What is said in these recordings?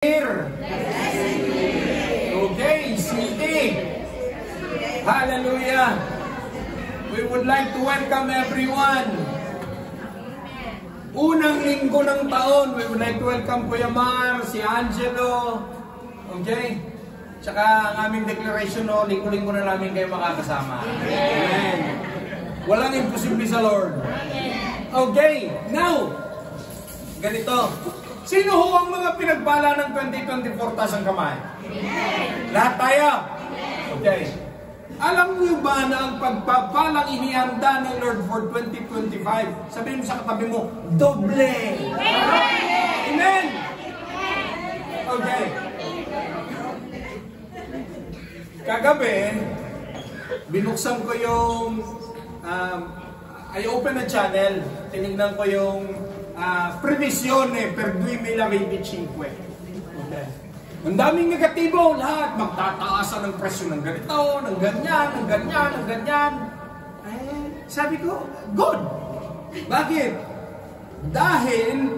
Okay, City. Hallelujah. We would like to welcome everyone. Unang linggo ng taon, we would like to welcome Kuya Mar, si Angelo. Okay? Tsaka ang aming declaration, no, linggo-linggo na namin kayo makakasama. Amen. Walang imposible sa Lord. Okay, now, ganito. Sino ho ang mga pinagpala ng 2024 taas ang kamay? Lahat tayo? Okay. Alam niyo ba na ang pagpapalang inihanda ng Lord for 2025, sabihin mo sa katabi mo, doble! Amen! Okay. Kagabi, binuksan ko yung, I open a channel, tinignan ko yung previsione per 2025. Okay. Ang daming negatibo, lahat magtataasan ng presyo ng ganito, ng ganyan, ng ganyan, ng ganyan. Sabi ko, good. Bakit? Dahil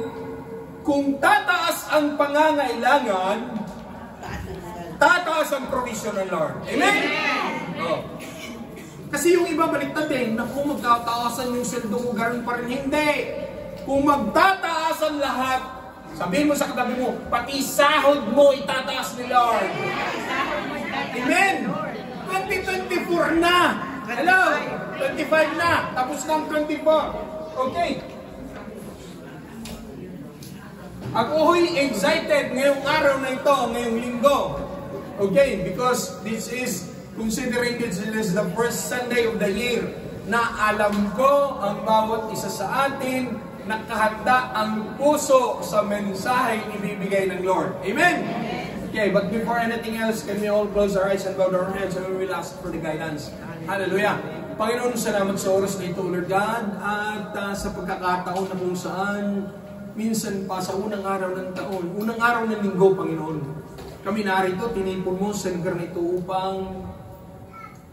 kung tataas ang pangangailangan, tataas ang provision ng Lord. Amen? Oh. Kasi yung iba baliktad din, naku, magtataasan yung sweldo mo, ganun pa rin. Hindi. Kung magtataas ang lahat, sabihin mo sa katabi mo, pati sahod mo itataas ni Lord. Amen! 2024 na! Hello! 25 na! Tapos na ang 24. Okay. Ako'y excited ngayong araw na ito, ngayong linggo. Okay, because this is considering this is the first Sunday of the year na alam ko ang bawat isa sa atin nakahanda ang puso sa mensaheng ibibigay ng Lord. Amen? Okay, but before anything else, can we all close our eyes and bow our heads and we will ask for the guidance. Hallelujah. Panginoon, salamat sa oras na ito, Lord God, at sa pagkakataon na kung saan minsan pa sa unang araw ng taon, unang araw ng linggo, Panginoon, kami narito, tinipon mo sa lugar na ito upang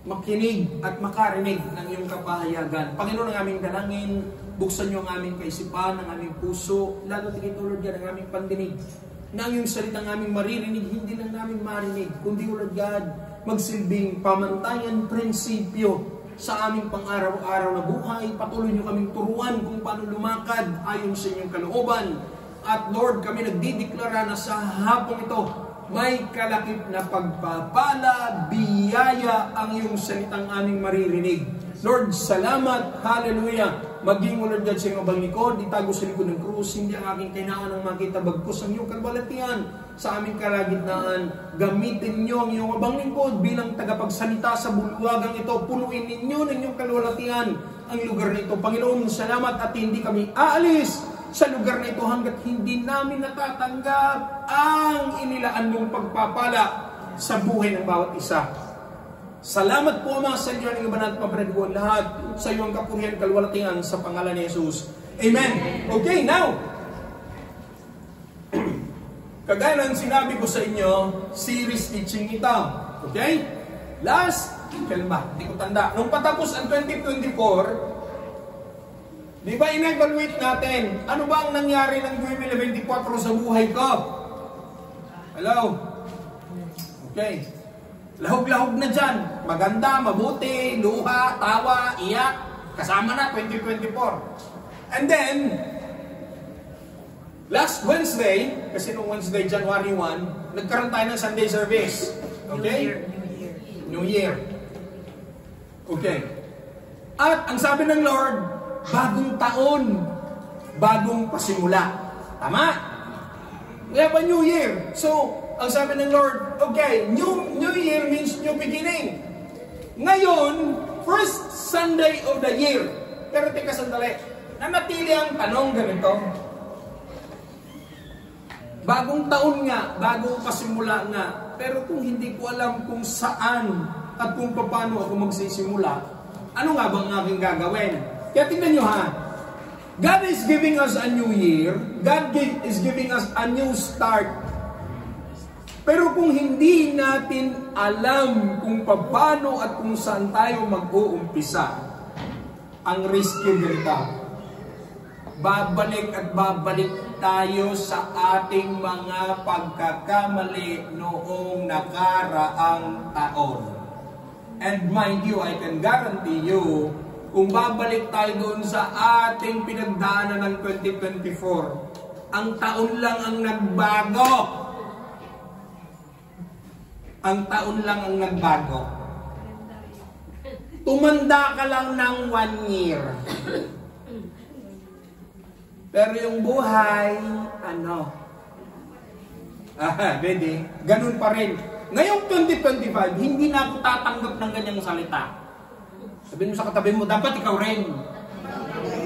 makinig at makarinig ng iyong kapahayagan. Panginoon, ang aming dalangin, buksan niyo ang aming kaisipan, ang aming puso, lalo tigit, Lord God, ang aming pandinig, na ang iyong salitang aming maririnig, hindi lang namin marinig, kundi, Lord God, magsilbing pamantayan, prinsipyo sa aming pang-araw-araw na buhay. Patuloy niyo kaming turuan kung paano lumakad ayon sa inyong kalooban. At Lord, kami nagdideklara na sa hapong ito, may kalakip na pagpapala, biyaya ang iyong salitang aming maririnig. Lord, salamat, hallelujah. Maging Lord God sa iyong abang likod, itago sa likod ng krus, hindi ang aking kailangan ng makita bagkus ang iyong kalbalatian sa aming kalagitnaan. Gamitin niyo ang iyong abang likod bilang tagapagsalita sa bulwagang ito. Punuin ninyo ng iyong kalbalatian ang lugar na ito. Panginoon, salamat at hindi kami aalis sa lugar na ito hanggat hindi namin natatanggap ang inilaan mong pagpapala sa buhay ng bawat isa. Salamat po, Ama, sa inyo ng ibanat pabragbuhan lahat sa iyong kapurihan kalwalatian sa pangalan ni Jesus. Amen. Okay, now, kagaya ng sinabi ko sa inyo, series teaching ito. Okay? Last, kailan ba? Hindi ko tanda. Nung patapos ang 2024, di ba in-evaluate natin, ano ba ang nangyari ng 2024 sa buhay ko? Hello? Okay. Lahog-lahog na dyan. Maganda, mabuti, luha, tawa, iyak. Kasama na 2024. And then, last Wednesday, kasi nung Wednesday, January 1, nagkaroon tayo ng Sunday service. Okay? New Year. Okay. At ang sabi ng Lord, bagong taon, bagong pasimula. Tama? We have a new year. So, ang sabi ng Lord, okay, new year means new beginning. Ngayon, first Sunday of the year. Pero tika sandali, nanatili ang tanong ganito. Bagong taon nga, bagong pasimula nga. Pero kung hindi ko alam kung saan at kung paano ako magsisimula, ano nga bang aking gagawin? Kaya tingnan nyo ha, God is giving us a new year. God is giving us a new start. Pero kung hindi natin alam kung paano at kung saan tayo mag-uumpisa, ang risk yung ganito. babalik at babalik tayo sa ating mga pagkakamali noong nakaraang taon. And mind you, I can guarantee you, kung babalik tayo doon sa ating pinagdaanan ng 2024, ang taon lang ang nagbago. Ang taon lang ang nagbago. Tumanda ka lang ng 1 year. Pero yung buhay, pwede, ganun pa rin. Ngayong 2025, hindi na ako tatanggap ng ganyang salita. Sabihin mo sa katabi mo, dapat ikaw rin.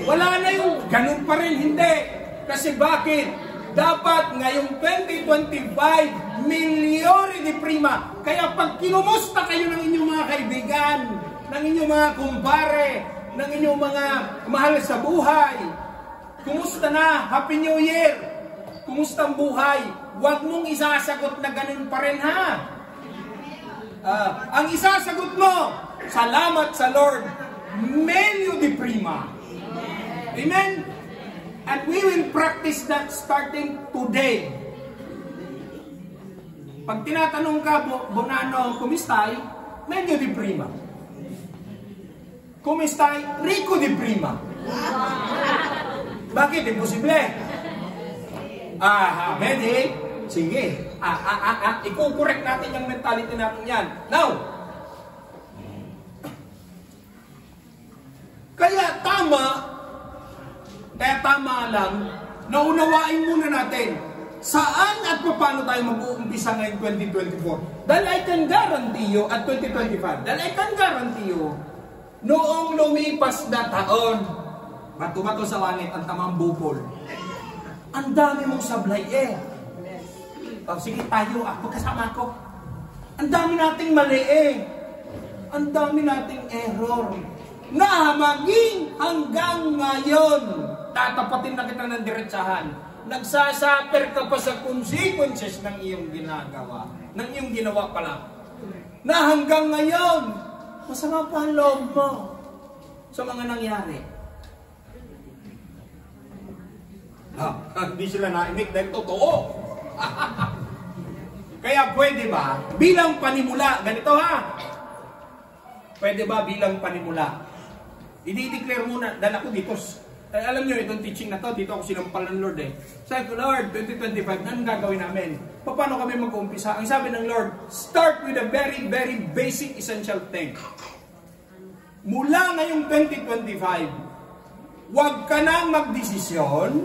Wala na yung ganun pa rin, hindi. Kasi bakit? Dapat ngayong 2025, milyori di prima. Kaya pag kinumusta kayo ng inyong mga kaibigan, ng inyong mga kumpare, ng inyong mga mahal sa buhay, kumusta na? Happy New Year! Kumusta ang buhay? Huwag mong isasagot na ganun pa rin, ha? Ang isasagot mo, salamat sa Lord, melyo di prima. Amen? And we will practice that starting today. Pag tinatanong ka, Bonano, kumistay? Medyo di prima. Kumistay? Rico di prima. Bakit? Imposible. Pwede. Sige. Iko-correct natin yung mentality natin yan. Now, kaya tama lang, naunawain muna natin saan at paano tayo mag-uumpisa ngayong 2024. Dahil I can guarantee you at 2025, dahil I can guarantee you, noong lumipas na taon, bato-bato sa langit ang tamang bukol. Ang dami mong sablay sige tayo, kasama ko. Ang dami nating mali Ang dami nating error. Na maging hanggang ngayon, tatapatin na kita ng diretsahan. Nagsasaper ka pa sa consequences ng iyong ginagawa. Ng iyong ginawa pala. Na hanggang ngayon, masama pa ang loob mo sa mga nangyari. Hindi sila naimik dahil totoo. Kaya pwede ba, bilang panimula, ganito pwede ba bilang panimula? I-declare muna, dahil ako dito, alam nyo, itong teaching na to, dito ako sinampal ng Lord Sabi ko, Lord, 2025, anong gagawin namin? Paano kami mag-uumpisa? Ang sabi ng Lord, start with a very, very basic, essential thing. Mula ngayong 2025, huwag ka nang magdesisyon,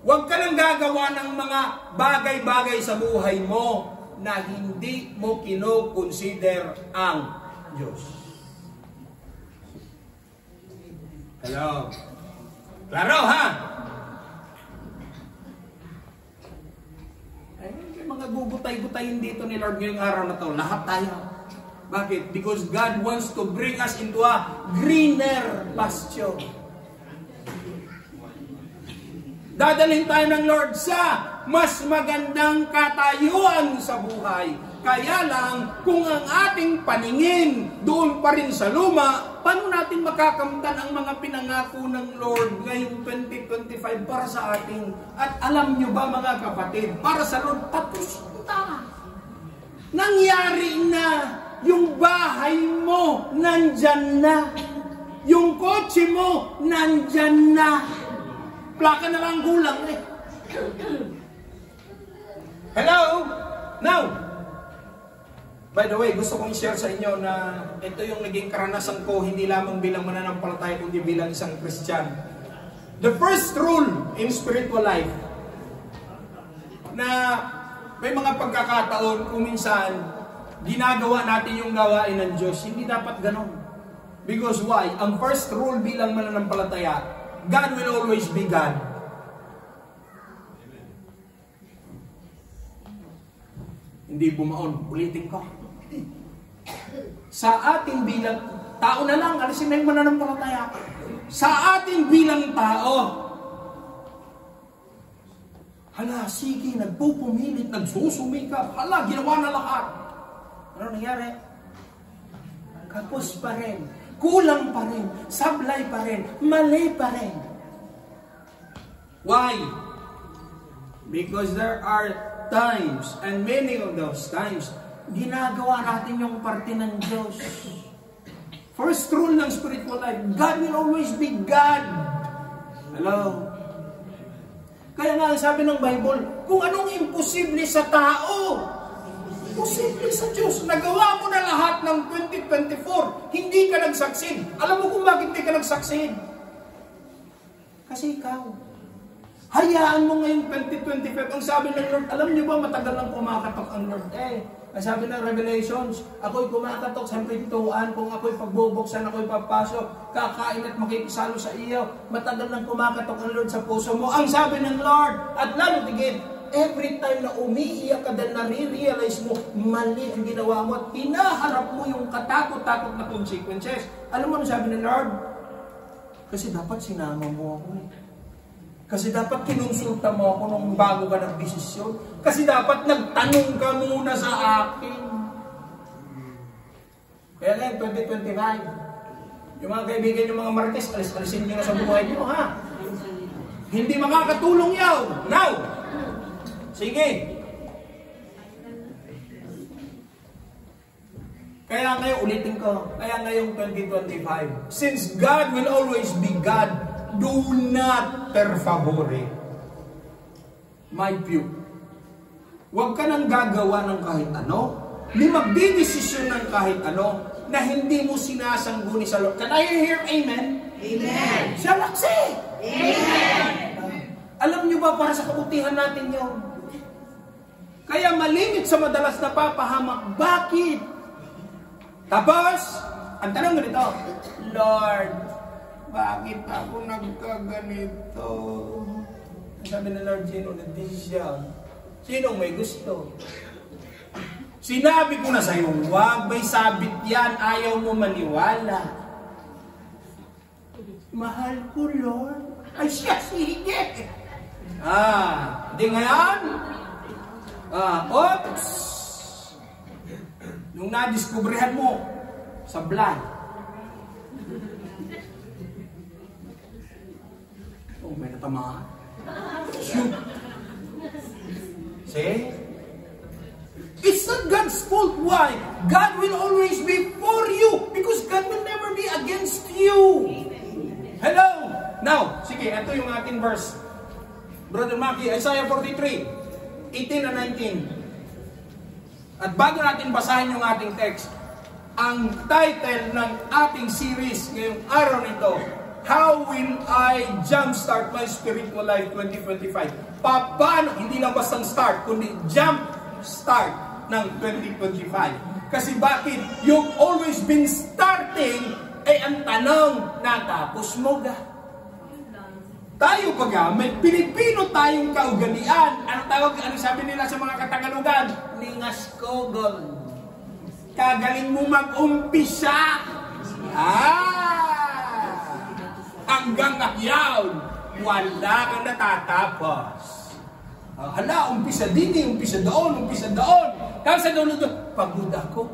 huwag ka nang gagawa ng mga bagay-bagay sa buhay mo na hindi mo kino-consider ang Diyos. Hello? Klaro, ha? Ay, mga gugutay-gutayin dito ni Lord ngayong araw na to. Lahat tayo. Bakit? Because God wants to bring us into a greener pasture. Dadalhin tayo ng Lord sa mas magandang katayuan sa buhay. Kaya lang, kung ang ating paningin doon pa rin sa luma, paano natin makakamtan ang mga pinangako ng Lord ngayong 2025 para sa atin? At alam nyo ba mga kapatid, para sa Lord, tapos na. Nangyari na. Yung bahay mo, nandyan na. Yung kotse mo, nandyan na. Plaka na lang gulang Hello? Now, by the way, gusto kong i-share sa inyo na ito yung naging karanasan ko hindi lamang bilang mananampalataya kundi bilang isang Christian. The first rule in spiritual life na may mga pagkakataon kung minsan ginagawa natin yung gawain ng Diyos, hindi dapat ganon. Because why? Ang first rule bilang mananampalataya, God will always be God. Hindi bumaon, ulitin ko. Sa ating bilang tao na lang, alisin na yung mananampalataya. Sa ating bilang tao, hala, sige, nagpupumilit, nagsusumikap, hala, ginawa na lahat. Ano nangyari? Kapos pa rin, kulang pa rin, sablay pa rin, mali pa rin. Why? Because there are times, and many of those times, ginagawa natin yung parte ng Diyos. First rule ng spiritual life, God will always be God. Hello? Kaya nga sabi ng Bible, kung anong imposible sa tao, posible sa Diyos. Nagawa mo na lahat ng 2024, hindi ka nag-succeed. Alam mo kung bakit hindi ka nag-succeed? Kasi ikaw. Hayaan mo ngayong 2025. Ang sabi ng Lord, alam niyo ba matagal lang kumakatok ang Lord? Ang sabi ng Revelations, ako'y kumakatok sa pintuan, kung ako'y pagbubuksan, ako'y papasok, kakain at makikisalo sa iyo. Matagal lang kumakatok ang Lord sa puso mo. Ang sabi ng Lord, at lalo tigit, every time na umiiyak ka dahil nare-realize mo, mali ang ginawa mo at pinaharap mo yung katakot-takot na consequences. Alam mo ano sabi ng Lord? Kasi dapat sinama mo ako. Kasi dapat kinonsulta mo ako nung bago ka nagdesisyon. Kasi dapat nagtanong ka muna sa akin. Kaya ngayon, 2025, yung mga kaibigan, yung mga marites, alis-alisin nyo na sa buhay nyo, ha? Hindi makakatulong yaw. Now! Sige. Kaya ngayon, ulitin ko, kaya ngayong 2025, since God will always be God, do not per favore. My view. Huwag ka nang gagawa ng kahit ano, di magdidesisyon ng kahit ano, na hindi mo sinasangguni sa Lord. Can I hear amen? Amen. Siya laksi. Amen. Alam nyo ba, para sa kabutihan natin yun? Kaya malimit sa madalas na papahamak. Bakit? Tapos, ang tanong ganito, Lord, bakit ako nagkaganito? Sabi ng Lord, sino natin siya? Sinong may gusto? Sinabi ko na sa'yo, wag, may sabit yan, ayaw mo maniwala. Mahal ko, Lord. Ay siya, sige. Di ngayon? Oops! Nung nadiskubrihan mo, sa blood. May natamaan. Shoot. See? It's not God's fault. Why? God will always be for you because God will never be against you. Hello? Now, sige, ito yung ating verse. Brother Maki, Isaiah 43, 18 and 19. At bago natin basahin yung ating text, ang title ng ating series ngayong araw nito, How will I jumpstart my spiritual life 2025? Paano, hindi lang bastang start, kundi jump start ng 2025. Kasi bakit? You've always been starting, ang tanong, natapos mo ga? Tayo baga, may Pilipino tayong kaugalian. Ano sabi nila sa mga Katagalugan? Ningaskogol. Kagaling mo mag-umpisa. Hanggang akyaw, wala kang natatapos. Hala, umpisa din, umpisa doon. Kaya sa dulo doon, pagod ako.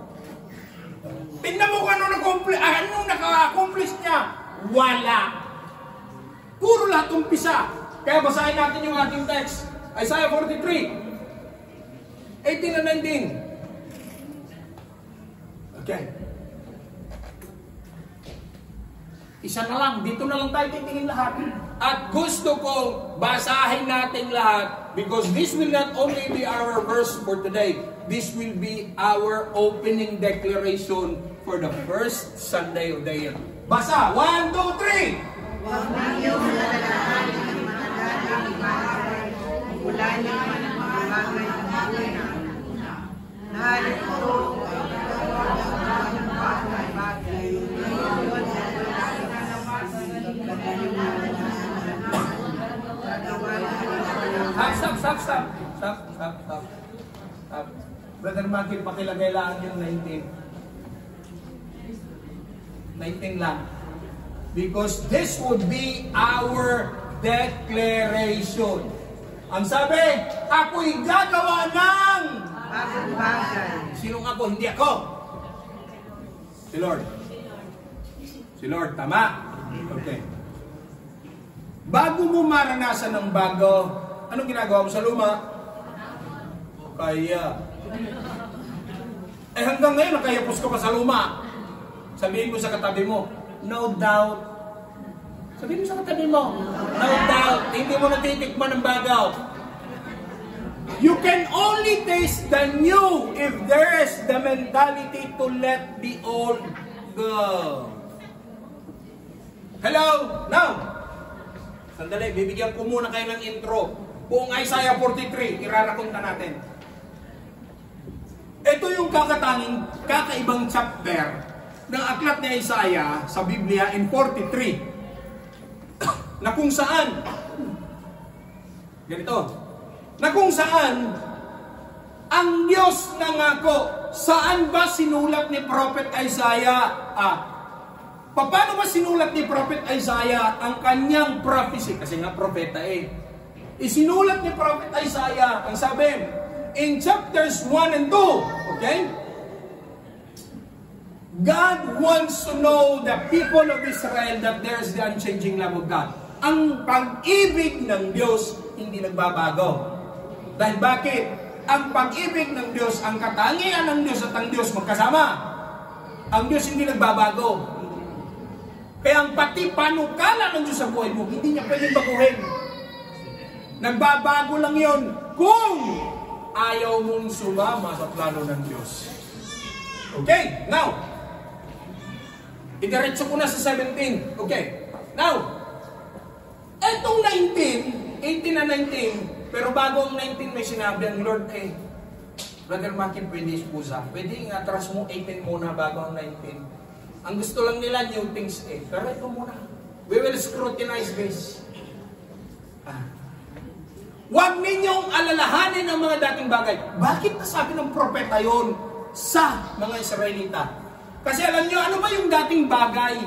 Tingnan mo kung anong naka-accomplish niya. Wala. Puro lahat umpisa. Kaya basahin natin yung ating text. Isaiah 43, 18 and 19. Okay. Isa na lang, dito na lang tayo titingin lahat. At gusto kong basahin natin lahat because this will not only be our verse for today, this will be our opening declaration for the first Sunday of the year. Basa! 1, 2, 3! Huwag niyong lalalaan ang mga dati ni Bahay, mula naman ang mga bagay na bagay na narito ang nagawa ng mga bagay-bagay. Stop. Brother Maki, pakilagay lang yung 19. 19 lang. Because this would be our declaration. Ang sabi, ako'y gagawa ng bagay. Sinong ako? Hindi ako. Si Lord. Si Lord, tama? Okay. Bago mo maranasan ng bago, anong ginagawa mo sa luma? Kaya. Eh hanggang ngayon, nakayapos ka pa sa luma. Sabihin mo sa katabi mo, no doubt. Sabihin mo sa katabi mo, no doubt. Hindi mo natitikman ng bago. You can only taste the new if there is the mentality to let the old go. Hello? Now, sandali, bibigyan ko muna kayo ng intro. Buong Isaiah 43, irarakunta natin. Ito yung kakaibang chapter ng aklat ni Isaiah sa Biblia in 43. Na kung saan, ganito, na kung saan, ang Diyos nangako, saan ba sinulat ni Prophet Isaiah? Paano ba sinulat ni Prophet Isaiah ang kanyang prophecy? Kasi nga propeta eh. Isinulat ni Prophet Isaiah, ang sabi, in chapters 1 and 2, okay? God wants to know the people of Israel that there is the unchanging love of God. Ang pag-ibig ng Diyos hindi nagbabago. Dahil bakit? Ang pag-ibig ng Diyos, ang katangian ng Diyos at ang Diyos magkasama. Ang Diyos hindi nagbabago. Kaya ang pati panukala ng Diyos sa buhay mo, hindi niya pwedeng baguhin. Nagbabago lang yon kung ayaw mong sumama sa plano ng Diyos. Okay, now, idiretso ko na sa 17. Okay, now, etong 18 na 19, pero bago ang 19 may sinabi ang Lord kay Brother Maki, pwede ispusa. Pwede ingatras mo 18 muna bago ang 19. Ang gusto lang nila new things eh. Pero ito muna. We will scrutinize this. Huwag ninyong alalahanin ang mga dating bagay. Bakit nasabi ng propeta yon sa mga Israelita? Kasi alam nyo, ano ba yung dating bagay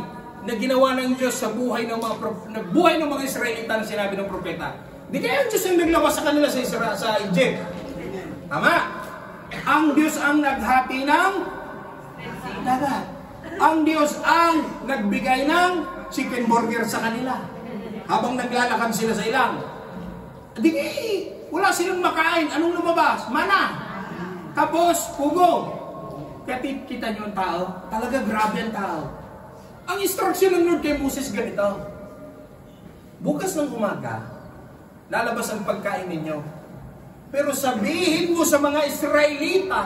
na ginawa ng Diyos sa buhay ng mga Israelita na sinabi ng propeta? Di kaya ang Diyos ang naglawas sa kanila sa Egypt. Tama? Ang Diyos ang naghati ng dagat. Ang Diyos ang nagbigay ng chicken burger sa kanila habang naglalakad sila sa ilang. Di wala silang makain. Anong lumabas? Mana. Tapos, pugo. Kaya kita nyo ang tao. Talaga grabe ang tao. Ang instruction ng Lord kay Moses ganito. Bukas ng umaga, lalabas ang pagkain ninyo. Pero sabihin mo sa mga Israelita,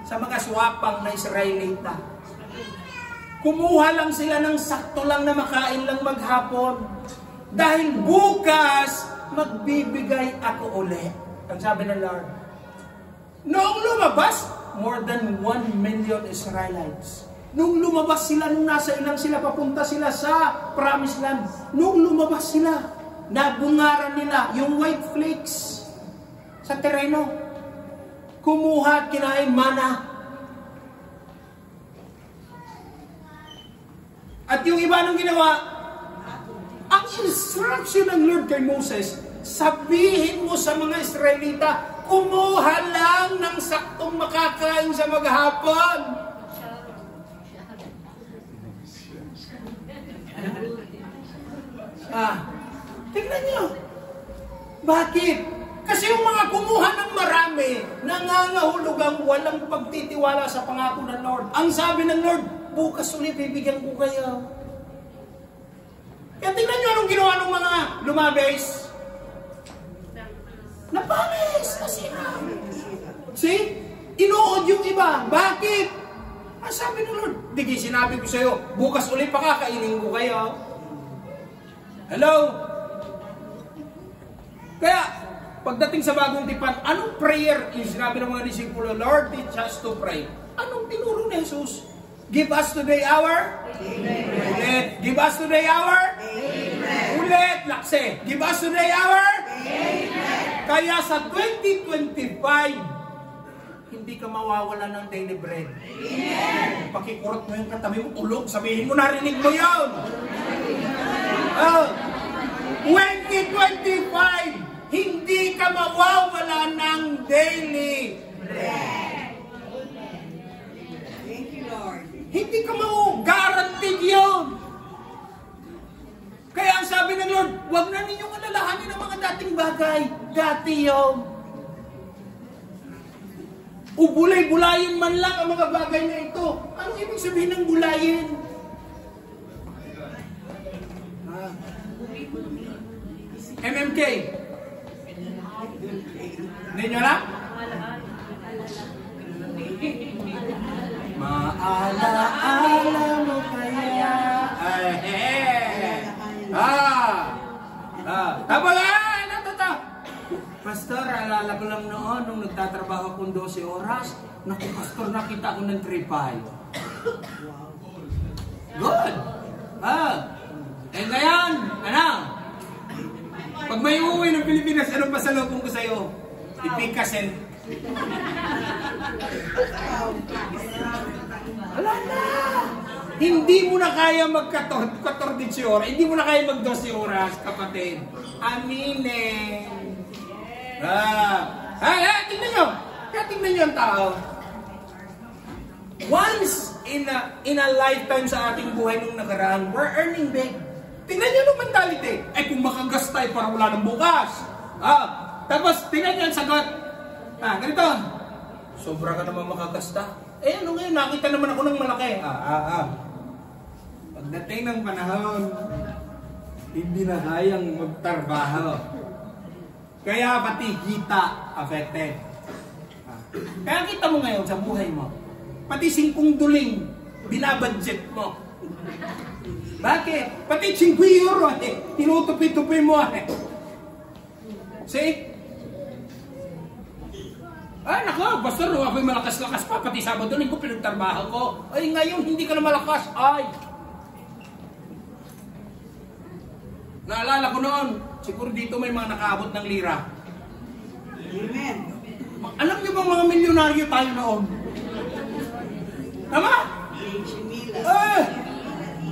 sa mga swapang na Israelita, kumuha lang sila ng sakto lang na makain lang maghapon. Dahil bukas, magbibigay ako ulit. Ang sabi ng Lord. Noong lumabas, more than 1 million Israelites. Noong lumabas sila, nung nasa ilang sila, papunta sila sa Promised Land. Noong lumabas sila, nabungaran nila yung white flakes sa tereno. Kumuha at kinain mana. At yung iba nung ginawa, ang instruction ng Lord kay Moses, sabihin mo sa mga Israelita, kumuha lang ng saktong makakain sa maghapon. Tingnan nyo. Bakit? Kasi yung mga kumuha ng marami, nangangahulugang walang pagtitiwala sa pangako ng Lord. Ang sabi ng Lord, bukas ulit bibigyan ko kayo. Kaya tingnan nyo anong ginawa ng mga lumabes. Napalis kasi na. See? Inuod yung iba. Bakit? Ang sabi ng Lord, digi sinabi ko sa'yo, bukas ulit pakakainin ko kayo. Hello? Kaya, pagdating sa bagong tipan, anong prayer yung sinabi ng mga disipulo? Lord, teach us to pray. Anong tinuro ni Jesus? Give us today our? Amen. Ulit. Give us today our? Amen. Ulit. Lakse. Give us today our? Amen. Kaya sa 2025, hindi ka mawawala ng daily bread. Amen. Pakikurot mo yung katabi mo, ulog. Sabihin mo, narinig mo yun. 2025, hindi ka mawawala ng daily bread. Thank you, Lord. Hindi ka guaranteed yun. Kaya ang sabi ng Lord, dati yung ubulay-bulayin man lang ang mga bagay na ito. Anong ibig sabihin ng bulayin? MMK. Hindi nyo alam? Maala-ala mo kaya. Tama yan! Pastor, alala ko lang noon nung nagtatrabaho akong 12 oras. Naku, Pastor, nakita ko ng 3-5. Good! Eh ngayon, ano? Pag may uuwi ng Pilipinas, anong pasalubong ko sa'yo? Ipikasin. Wala na! Hindi mo na kaya mag-14 oras, hindi mo na kaya mag-12 oras, kapatid. Aminin. Tingnan nyo. Tingnan nyo ang tao. Once in a lifetime sa ating buhay nung nakaraan, we're earning big. Tingnan nyo yung mentality. Kung makagas tayo para wala ng bukas. Tapos, tingnan nyo ang sagot. Ganito. Sobra ka naman makagasta. Ano ngayon? Nakita naman ako ng malaki. Pagdating ng panahon, hindi na kayang magtrabaho. Kaya pati kita affected. Kaya kita mo ngayon sa buhay mo, pati 5 duling, binabudget mo. Bakit? Pati 5 euro, tinutupi-tupi mo. See? Nako, Pastor, ako'y malakas-lakas pa, pati Sabado Linggo pinagtrabaho ko. Ngayon, hindi ka na malakas. Naalala ko noon, siguro dito may mga nakaabot ng lira. Amen. Alam niyo ba mga milyonaryo tayo noon? Tama?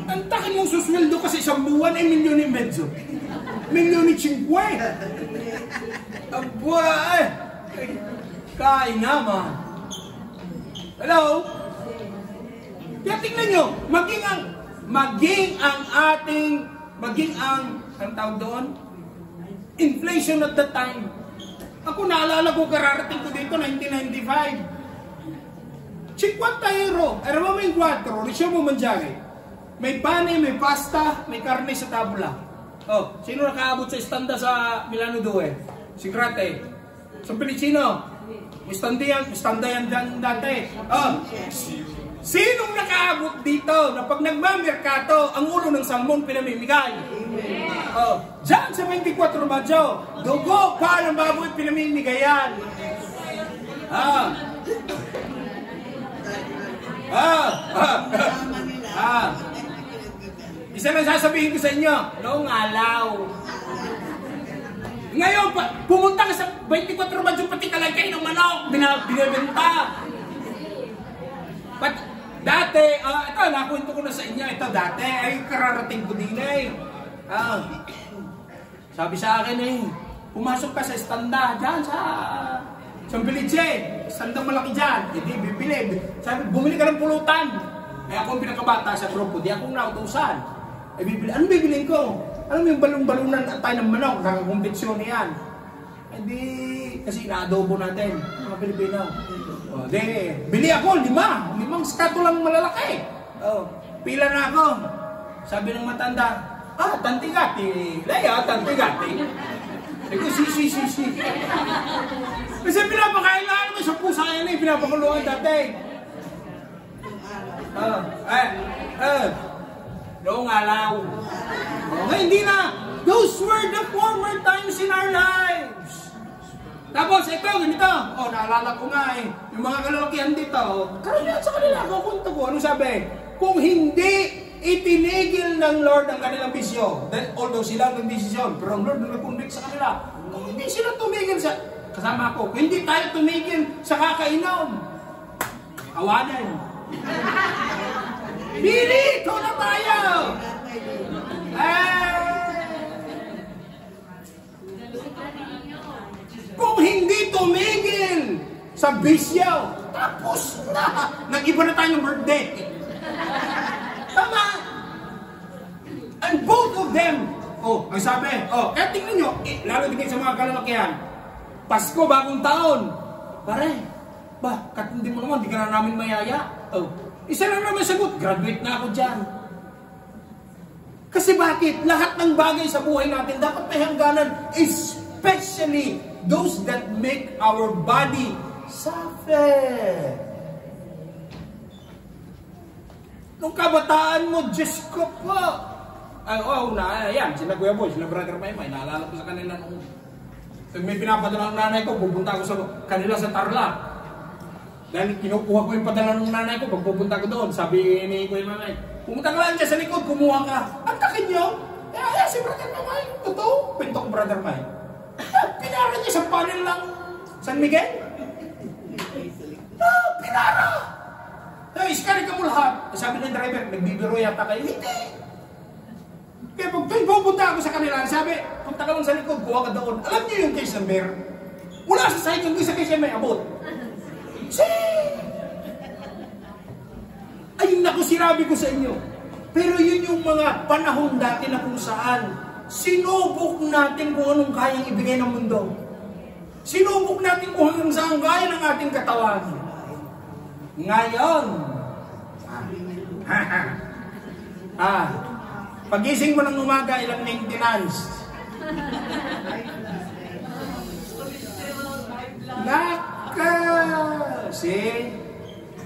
Ang takin mong susweldo kasi isang buwan ay milyon y medyo. Milyon y 50. Kain naman. Hello? Kaya tingnan nyo, maging ang tawag doon, inflation at that time. Ako naalala ko, kararating ko dito, 1995. 50 euro. Alam mo yung 4, risyo mo manjari. May pane, may pasta, may karne sa tabula. Sino nakaabot sa estanda sa Milano 2? Si Crate. Sa Pilipino, estanda yan dati. Sinong nakaabot dito na pag nagmamerkato, ang ulo ng salmon pinamimigay? Diyan sa 24 Mayo, dugo pa ng baboy pinamimigayan. Isa lang sasabihin ko sa inyo, noong alaw. Ngayon, pumunta ka sa 24 Mayo, pati kalagay ng manok, binibenta. Dati, ito, nakwento ko na sa inyo, ito dati, ay kararating ko din sabi sa akin pumasok ka sa estanda dyan sa Bilidje, estandang malaki dyan, hindi bibili. Sabi, bumili ka ng pulutan. Ako ang pinakabata sa grupo, di akong nautusan. Bibili, ano bibilin ko? Alam mo yung balon-balunan at tayo ng manok, nakakumbensyon yan. Hindi, kasi ina-adobo natin, mga Pilipino. Bili ako, 5 skato lang malalaki. Pila na ako. Sabi ng matanda, tantigati. Laya, tantigati. Eko, si. Kasi pinapakain lang naman sa pusa yan pinapakuluan dati. Noong alaw. Hindi na. Those were the former times in our lives. Tapos ito, ganito. Naalala ko nga yung mga kalalakihan dito. Karamihan sa kanila, kukunto ko. Ano sabi? Kung hindi itinigil ng Lord ang kanilang bisyo, then although sila ng desisyon, pero ang Lord nag-convict sa kanila. Kung hindi sila tumigil sa, kasama ko, kung hindi tayo tumigil sa kakainom, awanan. Bilito na tayo! Kung hindi tumigil sa bisyo, tapos na! Nag-iba na tayo ng birthday. Tama! And both of them, ang sabi, kaya tingnan nyo, lalo din sa mga kalalakihan, Pasko, bagong taon. Pare, hindi mo naman, di ka na namin mayaya. Oh. Isa lang naman sagot, graduate na ako dyan. Kasi bakit? Lahat ng bagay sa buhay natin dapat may hangganan, especially those that make our body suffer. Nung kabataan mo, Diyos ko po. Yan, sila Kuya Boy, sila Brother Maymay, naalala ko sa kanila nung may pinapadala ng nanay ko, pupunta ako sa kanila sa Tarlac. Dahil kinukuha ko yung padala ng nanay ko, pagpupunta ko doon, sabi ni Kuya Maymay, pumunta ka lang dyan sa likod, kumuha ka. Ang takin nyo? Si Brother Maymay, totoo? Pinto ko Brother Maymay. Pinara niya sa panel ng San Miguel? Pinara! Iskari ka mo lahat. Sabi ng driver, nagbibiro yata kayo. Hindi! Kaya pag pupunta ako sa kanila, sabi, punta ka lang sa likod, kuha ka doon. Alam niyo yung case number? Wala sa site yung isa case may abot. Ayun na ko sinabi ko sa inyo. Pero yun yung mga panahon dati na kung saan sinubok natin kung anong kayang ibigay ng mundo. Sinubok natin kung hanggang saan kaya ng ating katawan. Ngayon, pagising mo ng umaga, ilang maintenance? See?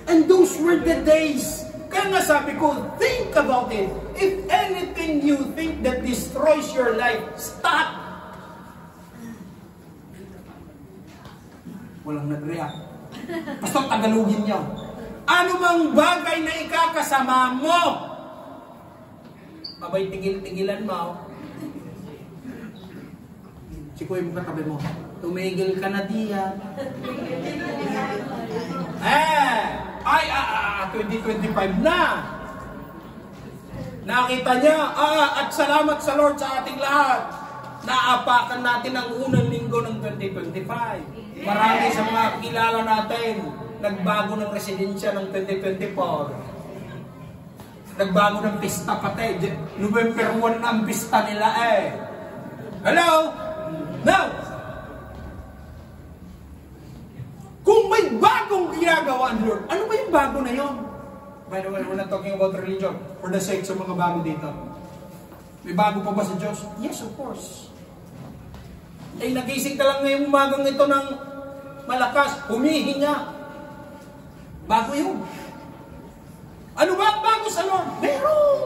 And those were the days. Kaya nga sabi ko, think about it. If anything you think that destroys your life, stop! Walang nag-react. Basta tagalugin niyo. Ano mang bagay na ikakasama mo? Abay, tigil-tigilan mo. Si Kuya mo katabi mo. Tumigil ka na diyan. 2025 na. Nakita niya, at salamat sa Lord sa ating lahat. Naapakan natin ang unang linggo ng 2025. Marami sa mga kilala natin, nagbago ng residensya ng 2024. Nagbago ng pista pati. November 1 na ang pista nila Hello? Now, kung may bagong ginagawa ang Lord, ano ba yung bago na yon? By the way, we're not talking about religion for the sake sa mga bago dito. May bago pa ba sa Diyos? Yes, of course. Nagising ka lang ngayong umagang ito ng malakas, humihinga. Bago yun. Ano ba ang bago sa Lord? Meron!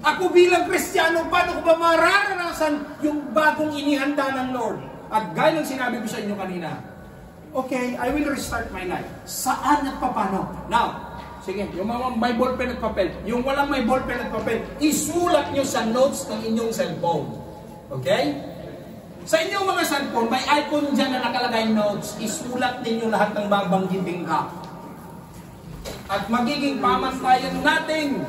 Ako bilang Kristiyano, paano ko ba mararanasan yung bagong inihanda ng Lord? At gaya ng sinabi ko sa inyo kanina, okay, I will restart my life. Saan at paano? Now, sige, yung mga may ballpen at papel, yung walang may ballpen at papel, isulat nyo sa notes ng inyong cellphone. Okay? Sa inyong mga cellphone, may icon dyan na nakalagay notes. Isulat ninyo lahat ng babanggitin ka. At magiging pamantayan natin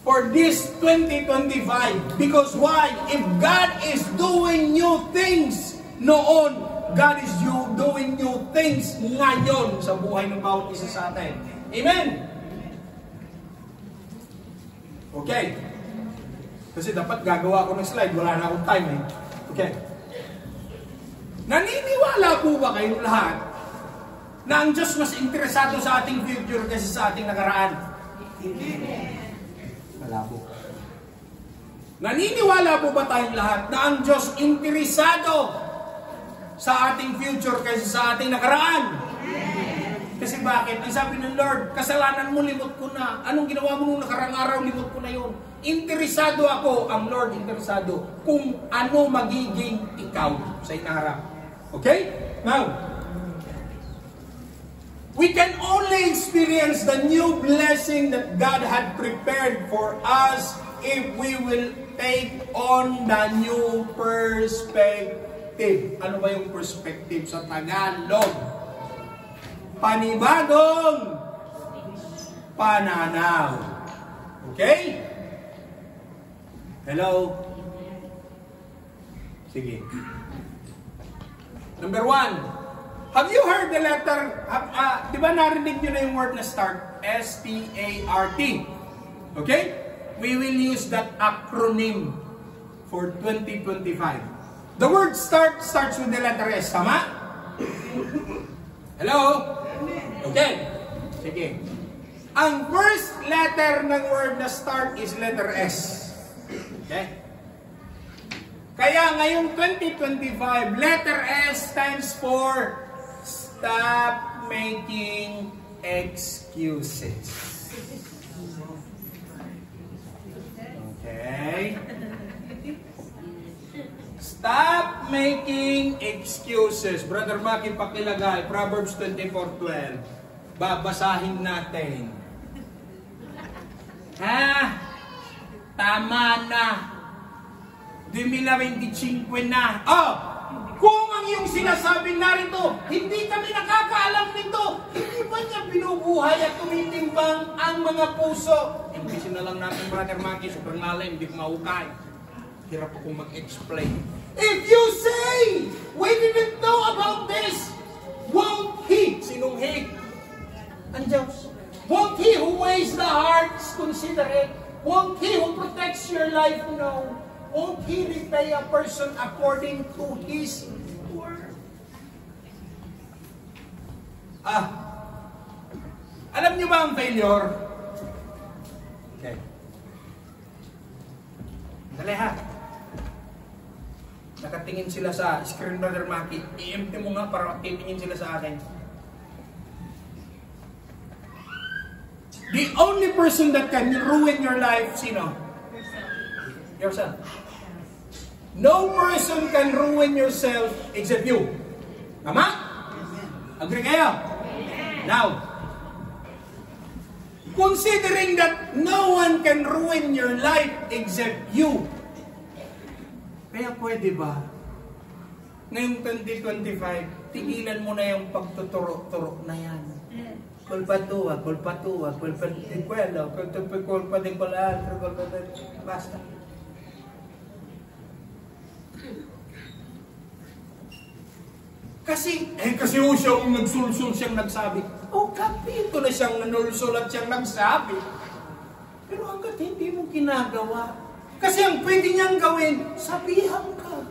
for this 2025. Because why? If God is doing new things noon, God is doing new things ngayon sa buhay ng bawat isa sa atin. Amen? Okay. Kasi dapat gagawa ko ng slide. Wala na akong time Okay. Naniniwala po ba kayong lahat na ang Diyos mas interesado sa ating future kaysa sa ating nakaraan? Hindi. Malabo. Naniniwala po ba tayong lahat na ang Diyos interesado sa ating future kaysa sa ating nakaraan? Kasi bakit? Ang sabi ng Lord, kasalanan mo, limot ko na. Anong ginawa mo nung nakarang araw, limot ko na yun. Interesado ako, ang Lord interesado, kung ano magiging ikaw sa inaharap. Okay? Now, we can only experience the new blessing that God had prepared for us if we will take on the new perspective. Ano ba yung perspective sa Tagalog? Panibagong pananaw. Okay? Hello? Sige. Number 1. Have you heard the letter? Di ba narinig nyo na yung word na start? S-T-A-R-T. Okay? We will use that acronym for 2025. The word starts with the letter S. Tama? Hello? Okay. Sige. Ang first letter ng word na start is letter S. Okay? Kaya ngayong 2025, letter S stands for stop making excuses. Okay? Stop making excuses. Brother Maki, pakilagay. Proverbs 24:12. Babasahin natin. Tama na. 2025 na. Kung ang iyong sinasabi narito, hindi kami nakakaalam nito, hindi ba niya binubuhay at tumitimbang ang mga puso? Inglesin na lang natin, Brother Maki, sobrang lalim, hindi ko mahukay. Hirap akong mag-explain. If you say, we didn't know about this, won't He? Sinong He? Ang Diyos. Won't He who weighs the hearts consider it? Won't He who protects your life know? Won't He repay a person according to his work? Alam niyo ba ang failure? Okay. Dali ha. Nakatingin sila sa screen, Brother Maki. I-empty mo nga para titingin sila sa akin. The only person that can ruin your life, sino? Yourself. No person can ruin yourself except you. Tama? Agree kayo? Now, considering that no one can ruin your life except you, kaya pwede ba, ngayong 2025, tigilan mo na yung pagtuturo-turo na yan. Kulpatuwa, basta. Kasi siyang nagsulsul, siyang nagsabi. Kapito na siyang nanulsul at siyang nagsabi. Pero hanggat hindi mo ginagawa, kasi ang pwede niyang gawin, sabihan ka.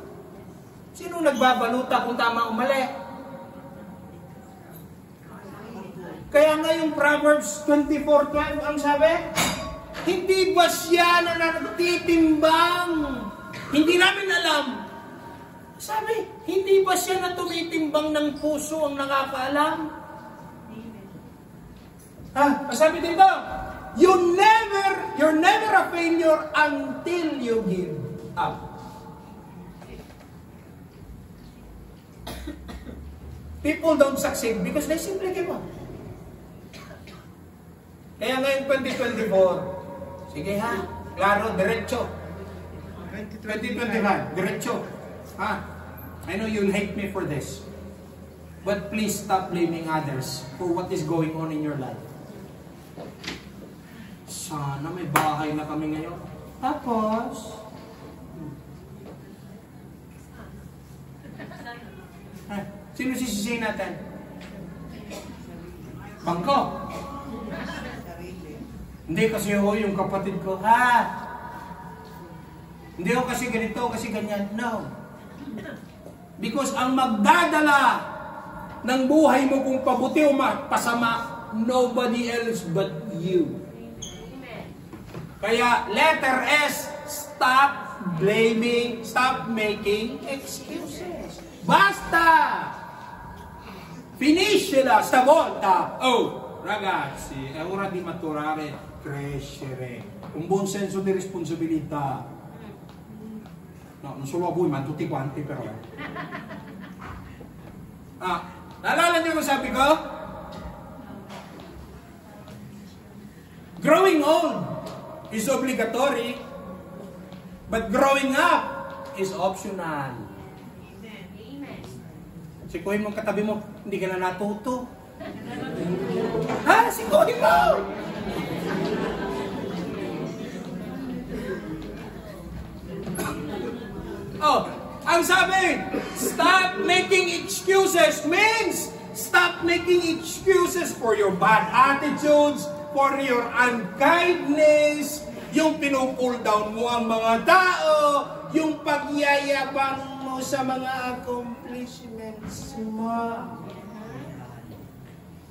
Sino nagbabaluta kung tama o mali? Kaya ngayong Proverbs 24:12 ang sabi, hindi ba siya na nagtitimbang? Hindi namin alam. Sabi, hindi ba siya na tumitimbang ng puso ang nakakaalam? Sabi dito, you're never a failure until you give up. People don't succeed because they simply give up. Kaya ngayon 2024, sige ha, klaro, diretso. 2025, diretso. I know you'll hate me for this. But please stop blaming others for what is going on in your life. Sana may bahay na kami ngayon. Tapos, sino sisisihin natin? Bangko. Hindi kasi yung kapatid ko, hindi ako kasi ganito, kasi ganyan. No. Because ang magdadala ng buhay mo kung pabuti o pasama, nobody else but you. Kaya letter S, stop blaming, stop making excuses. Basta! Finiscila stavolta. Ragazzi, è ora di maturare, crescere. Un buon senso di responsabilità. No, non solo a voi, ma a tutti quanti però. Naalala niyo kung sabi ko? Growing old is obligatory, but growing up is optional. Sikuhin mo katabi mo, hindi ka na natuto. Sikuhin mo! Ang sabi, stop making excuses means stop making excuses for your bad attitudes, for your unkindness, yung pinupull down mo ang mga tao, yung pagyayabang mo, mo sa mga accomplishments mo.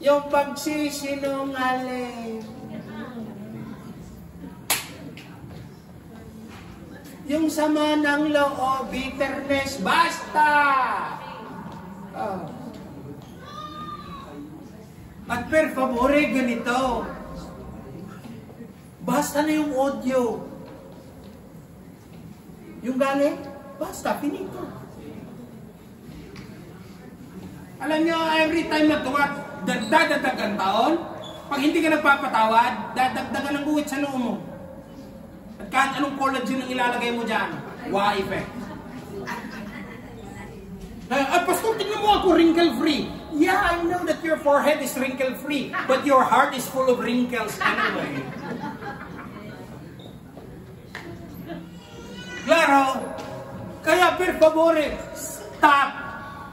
Yung pagsisinungaling. Yung sama ng loob, bitterness, basta! At per favore, ganito. Basta na yung audio. Yung galing, basta, finito. Alam nyo, every time na dadadag ang taon, pag hindi ka nagpapatawad, dadagdagan ng guhit sa noo mo. At kahit anong collagen ang ilalagay mo dyan, wa effect. Pastor, tingnan mo ako wrinkle-free. Yeah, I know that your forehead is wrinkle-free, but your heart is full of wrinkles anyway. Claro? Kaya per favore, stop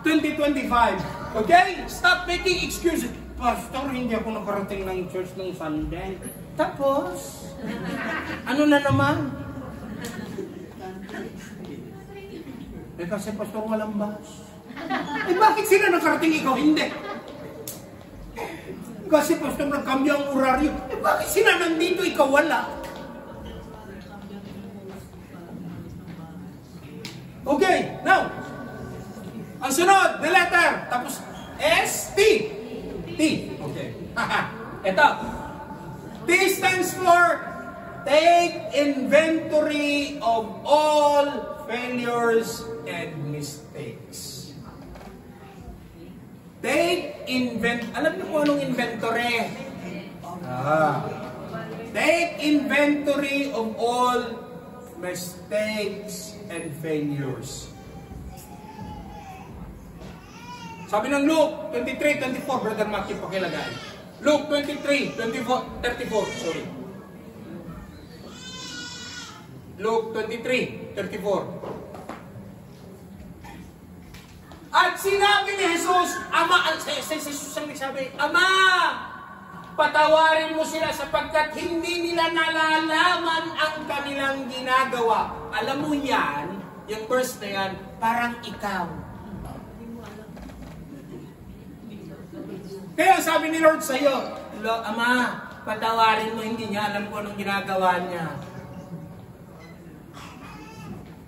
2025. Okay? Stop making excuses. Pastor, hindi ako nakarating ng church ng Sunday. Tapos, ano na naman? Kasi pastor walang bus. Bakit sila nakarating, ikaw hindi? Kasi pastor nagkambyo ang oraryo. Bakit sila nandito, ikaw wala? Okay, now, ang sunod, the letter, tapos S, T. T, okay. Ito. T stands for take inventory of all failures and mistakes. Alam niyo kung anong inventory? Take inventory of all mistakes and failures. Sabi ng Luke 23:24, Brother Matthew, pakilagay. Luke 23:34, sorry. Luke 23:34. At sinabi ni Jesus, Jesus ang nagsabi, Ama, patawarin mo sila sapagkat hindi nila nalalaman ang kanilang ginagawa. Alam mo yan, yung verse na yan, parang ikaw. Kaya sabi ni Lord sa'yo, Ama, patawarin mo, hindi niya alam kung anong ginagawa niya.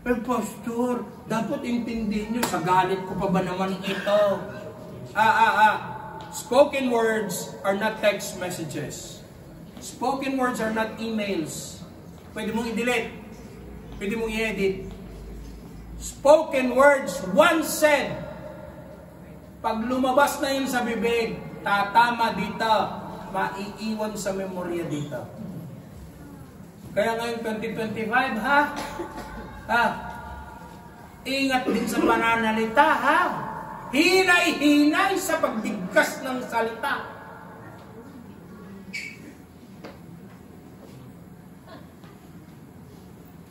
Pero Pastor, dapat intindihin niyo, sa galit ko pa ba naman ito? Spoken words are not text messages. Spoken words are not emails. Pwede mong i-delete. Pwede mong i-edit. Spoken words, once said, pag lumabas na yun sa bibig, tatama dito, maiiwan sa memorya dito. Kaya ngayon 2025, ingat din sa pananalita, ha? Hinay-hinay sa pagbigkas ng salita.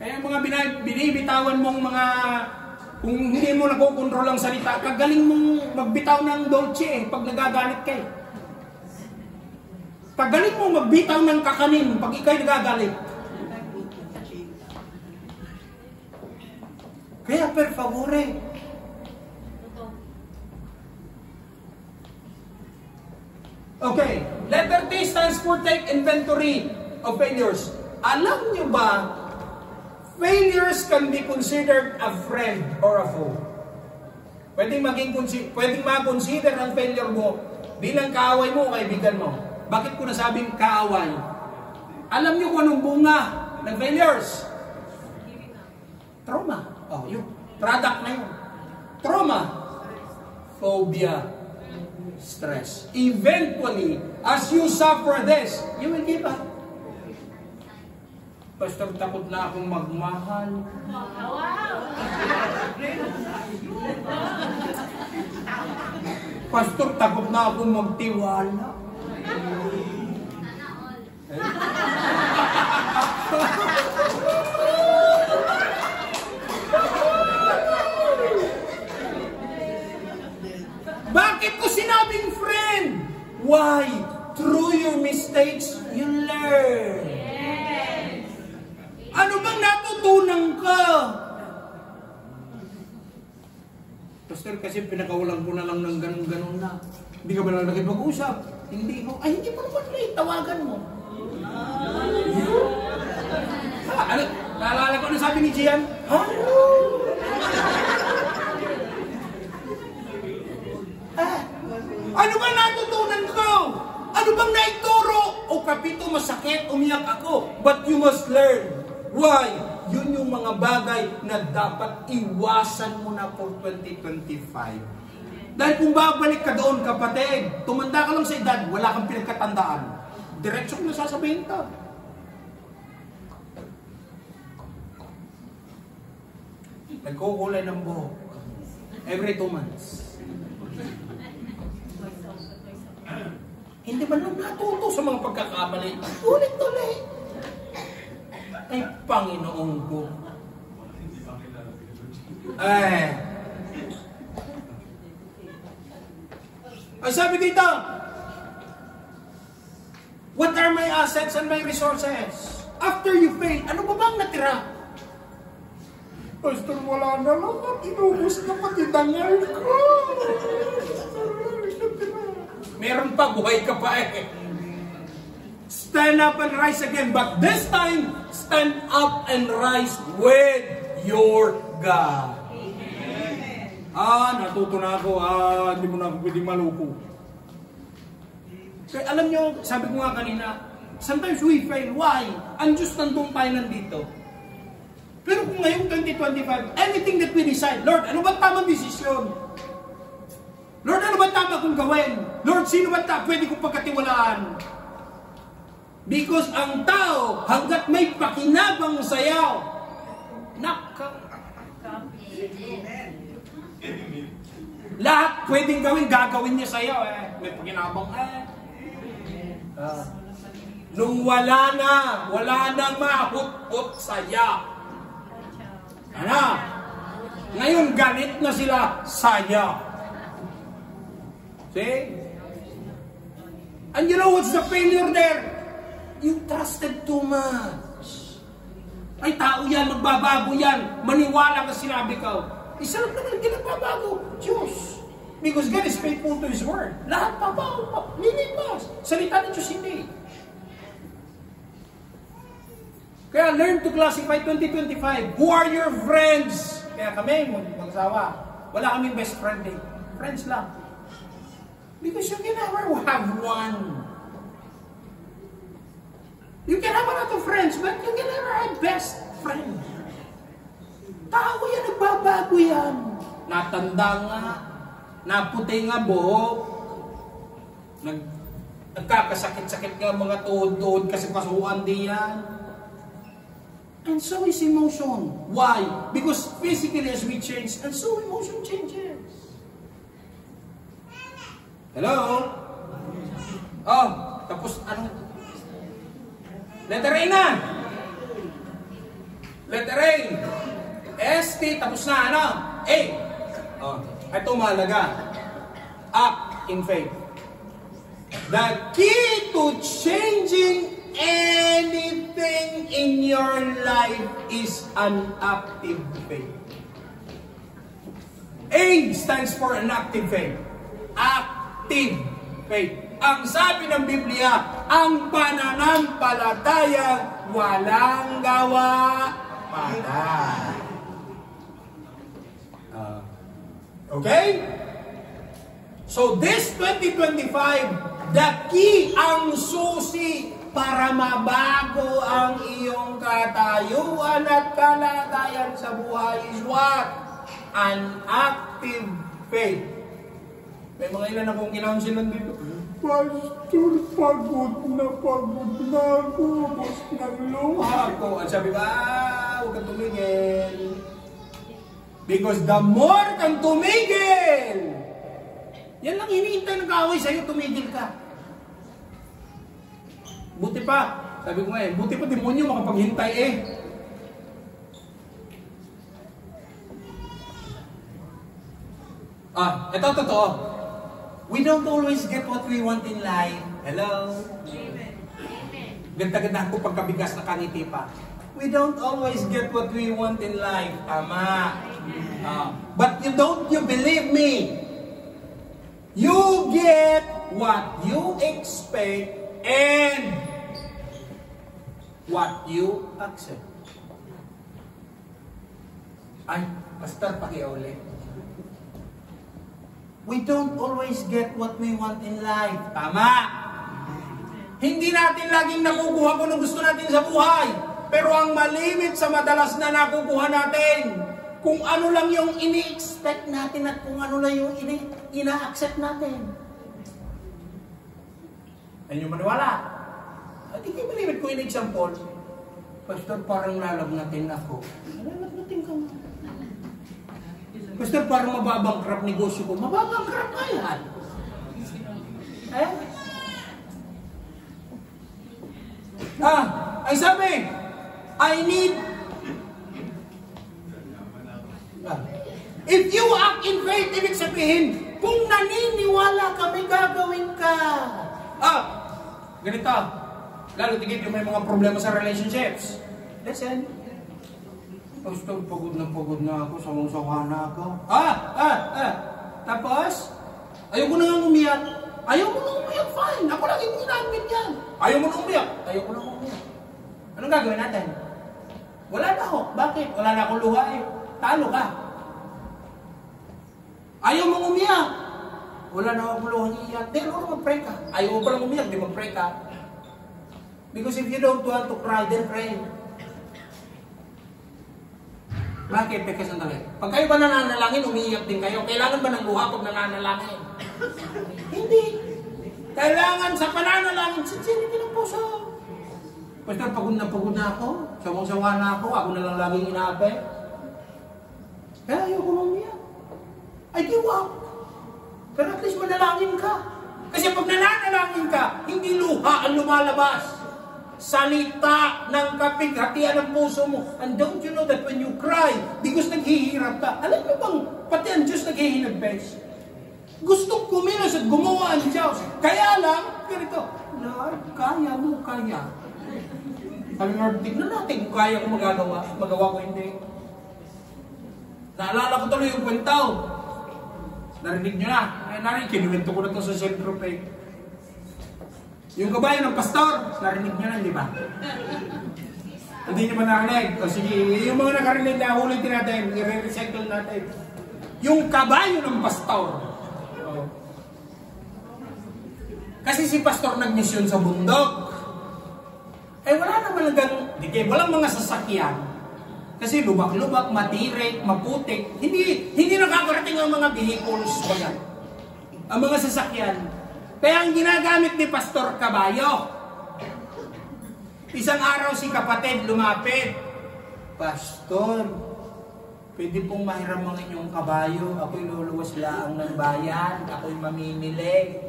Kaya mga binibitawan mong mga, kung hindi mo nakokontrol ang salita, kagaling mong magbitaw ng dolce pag nagagalit kayo. Kagaling mong magbitaw ng kakanin pag ikaw'y nagagalit. Kaya per favore, okay, letter T stands for take inventory of failures. Alam nyo ba, failures can be considered a friend or a foe. Pwedeng ma-consider ang failure mo bilang kaaway mo o kaibigan mo. Bakit ko nasabing kaaway? Alam nyo kung anong bunga ng failures? Trauma. Yung product na yun. Trauma. Phobia. Stress. Eventually, as you suffer this, you will give up. Pastor, takot na akong magmahal. Pastor, takot na akong magtiwala. Bakit ko sinabing friend? Why? Through your mistakes, you learn. Ano bang natutunan ka? Pastor, kasi pinakawalan ko na lang ng ganun-ganun na. Hindi ka ba na nakipag-usap? Hindi ko. Ay, hindi mo naman late. Tawagan mo. Ano? Naalala ko na sabi ni Gian? Hello! Ano ba natutunan ko? Ano bang naituro? O kapito, masakit, umiyak ako. But you must learn. Why? Yun yung mga bagay na dapat iwasan mo na for 2025. Dahil kung babalik ka doon, kapatid, tumanda ka lang sa edad, wala kang pinagkatandaan. Diretso ko na sasabihin ka. Nagkukulay ng buhok. Every 2 months. Hindi man lang natuto sa mga pagkakamali. Ulit-ulit. Ay, Panginoon ko. Ay sabi dito, what are my assets and my resources? After you fail, ano ba bang natira? Pastor, wala na lang. Inubos na pati dangal ko. Meron pa, buhay ka pa eh. Stand up and rise again. But this time, stand up and rise with your God. Natuto na ako. Hindi mo na ako pwedeng maluko. Kaya alam nyo, sabi ko nga kanina, sometimes we fail. Why? Unjust nandun tayo nandito. Pero kung ngayong 2025, anything that we decide, Lord, ano ba tamang desisyon? Lord, ano ba tama kong gawin? Lord, sino ba pwede kong pagkatiwalaan? Because ang tao, hanggat may pakinabang sayaw, lahat pwedeng gawin, gagawin niya sayaw eh. May pakinabang nung wala na mahut-hut saya. Ano? Ngayon galit na sila, saya. See? And you know what's the failure there? You trusted too much. Ay, tao yan, magbabago yan. Maniwala ka sinabi ko. Isa lang naman hindi nagbabago. Diyos. Because God is faithful to His word. Lahat pabago, lilipas. Salita ng Diyos hindi. Kaya learn to classify 2025. Who are your friends? Kaya kami, mag-asawa. Wala kaming best friend eh. Friends lang. Because you can never have one. You can have a lot of friends, but you can never have best friend. Tao yan, nagbabago yan. Natanda nga, naputi nga buhok, nagkakasakit-sakit nga mga tuhod-tuhod kasi kasuhan din yan. And so is emotion. Why? Because physically as we change, and so emotion changes. Hello? Tapos anong? Letter A na! Letter A. ST, tapos na, ano? A. Ito mahalaga. Act in faith. The key to changing anything in your life is an active faith. A stands for an active faith. Active faith. Ang sabi ng Biblia, ang pananampalataya walang gawa patay. Okay? So this 2025, the key, ang susi para mabago ang iyong katayuan at kalagayan sa buhay is what? An active faith. May mga ilan akong kinaunsilan dito. Pastor, pagod na ako. Mas nagluha ako. At sabi ba, huwag kang tumigil. Because the more kang tumigil, yan lang hinihintay ng kaaway sa'yo, tumigil ka. Buti pa, sabi ko nga buti pa demonyo makapaghintay eh. Ito totoo. We don't always get what we want in life. Hello? Ganda-ganda ko pagkabigas na kangiti pa. We don't always get what we want in life. Tama. But you believe me. You get what you expect and what you accept. Ay, Pastor, pakiulit. We don't always get what we want in life. Tama. Hindi natin laging nakukuha kung ano gusto natin sa buhay. Pero ang malimit sa madalas na nakukuha natin, kung ano lang yung ini-expect natin at kung ano lang yung ina-accept natin. Ayun yung maniwala. At hindi malimit ko in example, Pastor, parang lalagnatin ako. Lalagnatin ka nga. Pastor, parang mababangkrap negosyo ko. Mababangkrap ka yan. Ay sabi, I need... If you act in faith, ibig sabihin, kung naniniwala ka, may gagawin ka. Ganito. Lalo tigit yung may mga problema sa relationships. Listen. Pastor, pagod na ako, sawang-sawa na ako. Tapos, ayaw ko na nga umiyak. Ayaw mo na umiyak, fine. Ako lagi mo ginamit yan. Ayaw mo na umiyak. Ayaw ko na umiyak. Anong gagawin natin? Wala na ako. Bakit? Wala na akong luha eh. Talo ka. Ayaw mo umiyak. Wala na akong luha iiyak. Di, mag-pray ka. Ayaw mo palang umiyak, di mag-pray ka. Because if you don't want to cry, then pray. Bakit? Teka sandali. Pag kayo ba nananalangin, umiiyak din kayo. Kailangan ba ng luha pag nananalangin? Hindi. Kailangan sa pananalangin, sincerity ng puso. Pastor, pagod na ako. Sawang-sawa na ako. Ako na lang laging inaapi. Kaya ayoko umiyak. Ay, di wag. Pero at least manalangin ka. Kasi pag nananalangin ka, hindi luha ang lumalabas. Salita ng kapighatian ng puso mo. And don't you know that when you cry, because naghihirap ka, alam mo bang, pati ang Diyos naghihinagpes. Gustong kumilos at gumawa ang Diyos. Kaya lang, ganito, Lord, kaya mo, kaya. Sabi Lord, tignan natin kung kaya ko magawa ko hindi. Naalala ko tuloy yung kwentaw. Narinig nyo na. Kinuwento ko na ito sa Centro Pay. Yung kabayo ng pastor, narinig nyo na, di ba? Hindi nyo ba narinig? O sige, yung mga nakarinig na ulitin natin, i-recycle natin. Yung kabayo ng pastor. Kasi si pastor nagmisyon sa bundok. Wala naman walang mga sasakyan. Kasi lubak-lubak, matirik, maputik. Hindi nakakarating ang mga vehicles ba yan? Ang mga sasakyan. Kaya ang ginagamit ni Pastor kabayo. Isang araw si kapatid lumapit. Pastor, pwede pong mahiram ang inyong kabayo. Ako'y luluwas lang ng bayan. Ako'y mamimili.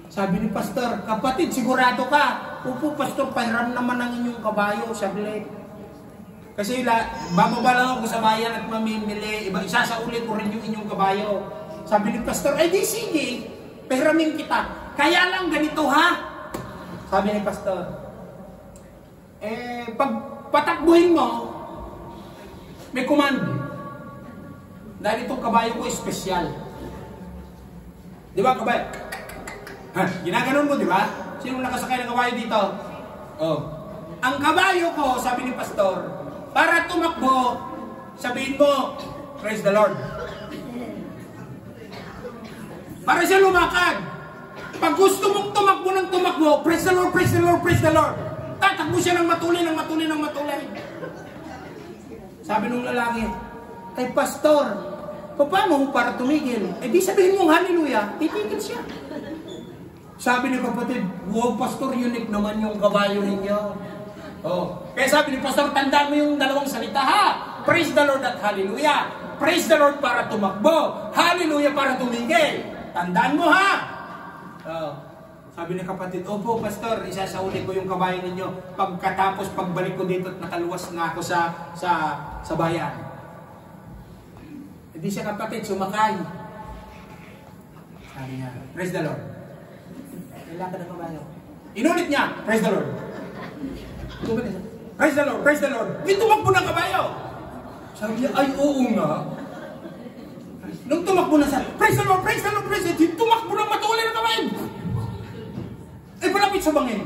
Sabi ni Pastor, kapatid, sigurado ka. Opo, Pastor, pahiram naman ang inyong kabayo. Saglit. Kasi bababa lang ako sa bayan at mamimili. Isasaulit ko rin yung inyong kabayo. Sabi ni Pastor, ay di sige. Pahiramin kita. Kaya lang ganito ha. Sabi ni Pastor. Pag patakbuhin mo, may command. Dahil itong kabayo ko espesyal. Di ba kabayo? Ginaganon mo, di ba? Sino nakasakay ng kabayo dito? Ang kabayo ko, sabi ni Pastor, para tumakbo, sabihin mo, praise the Lord. Para siya lumakad. Pag gusto mong tumakbo ng tumakbo, praise the Lord, praise the Lord, praise the Lord. Tatakbo siya ng matulin, ng matulin, ng matulin. Sabi nung lalaki, ay Pastor, paano para tumigil? Di sabihin mong hallelujah, titigil siya. Sabi ni kapatid, wow Pastor, unique naman yung kabayo ninyo. Kaya sabi ni Pastor, tandaan mo yung dalawang salita ha. Praise the Lord at hallelujah. Praise the Lord para tumakbo. Hallelujah para tumigil. Tandaan mo ha. Sabi ni kapatid, opo Pastor, isasauli ko yung kabayo ninyo. Pagkatapos pagbalik ko dito at nakaluwas na ako sa bayan. Hindi siya kapatid, sumakay. Sabi niya, praise the Lord. Kailangan ng kabayo. Inulit niya, praise the Lord. Praise the Lord, praise the Lord. Di tumakbo ng kabayo. Sabi niya, ay oo nga. Nung tumakbo na siya, praise the Lord, praise the Lord, praise the Lord. Tumakbo na matuloy na kabayo. Ay palapit sa bangin.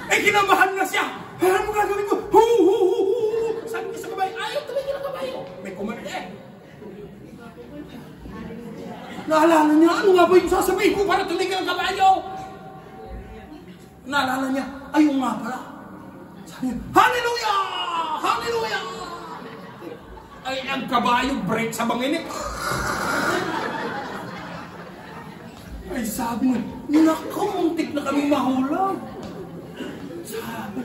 Ay kinabahan na siya. Ano mo gagawin ko? Hu, hu, hu, hu. Sabi niya sa kabayo, ayaw tumigil ang kabayo. May kumanda eh. Naalala niya, ano nga ba yung sasabihin ko para tumigil ang kabayo? Naalala niya, ayun nga pala. Sabi niya, hallelujah! Hallelujah! Ay, ang kabayo break sa bangin eh. Ay, sabi niya, naku, muntik na kami mahulog. Sabi,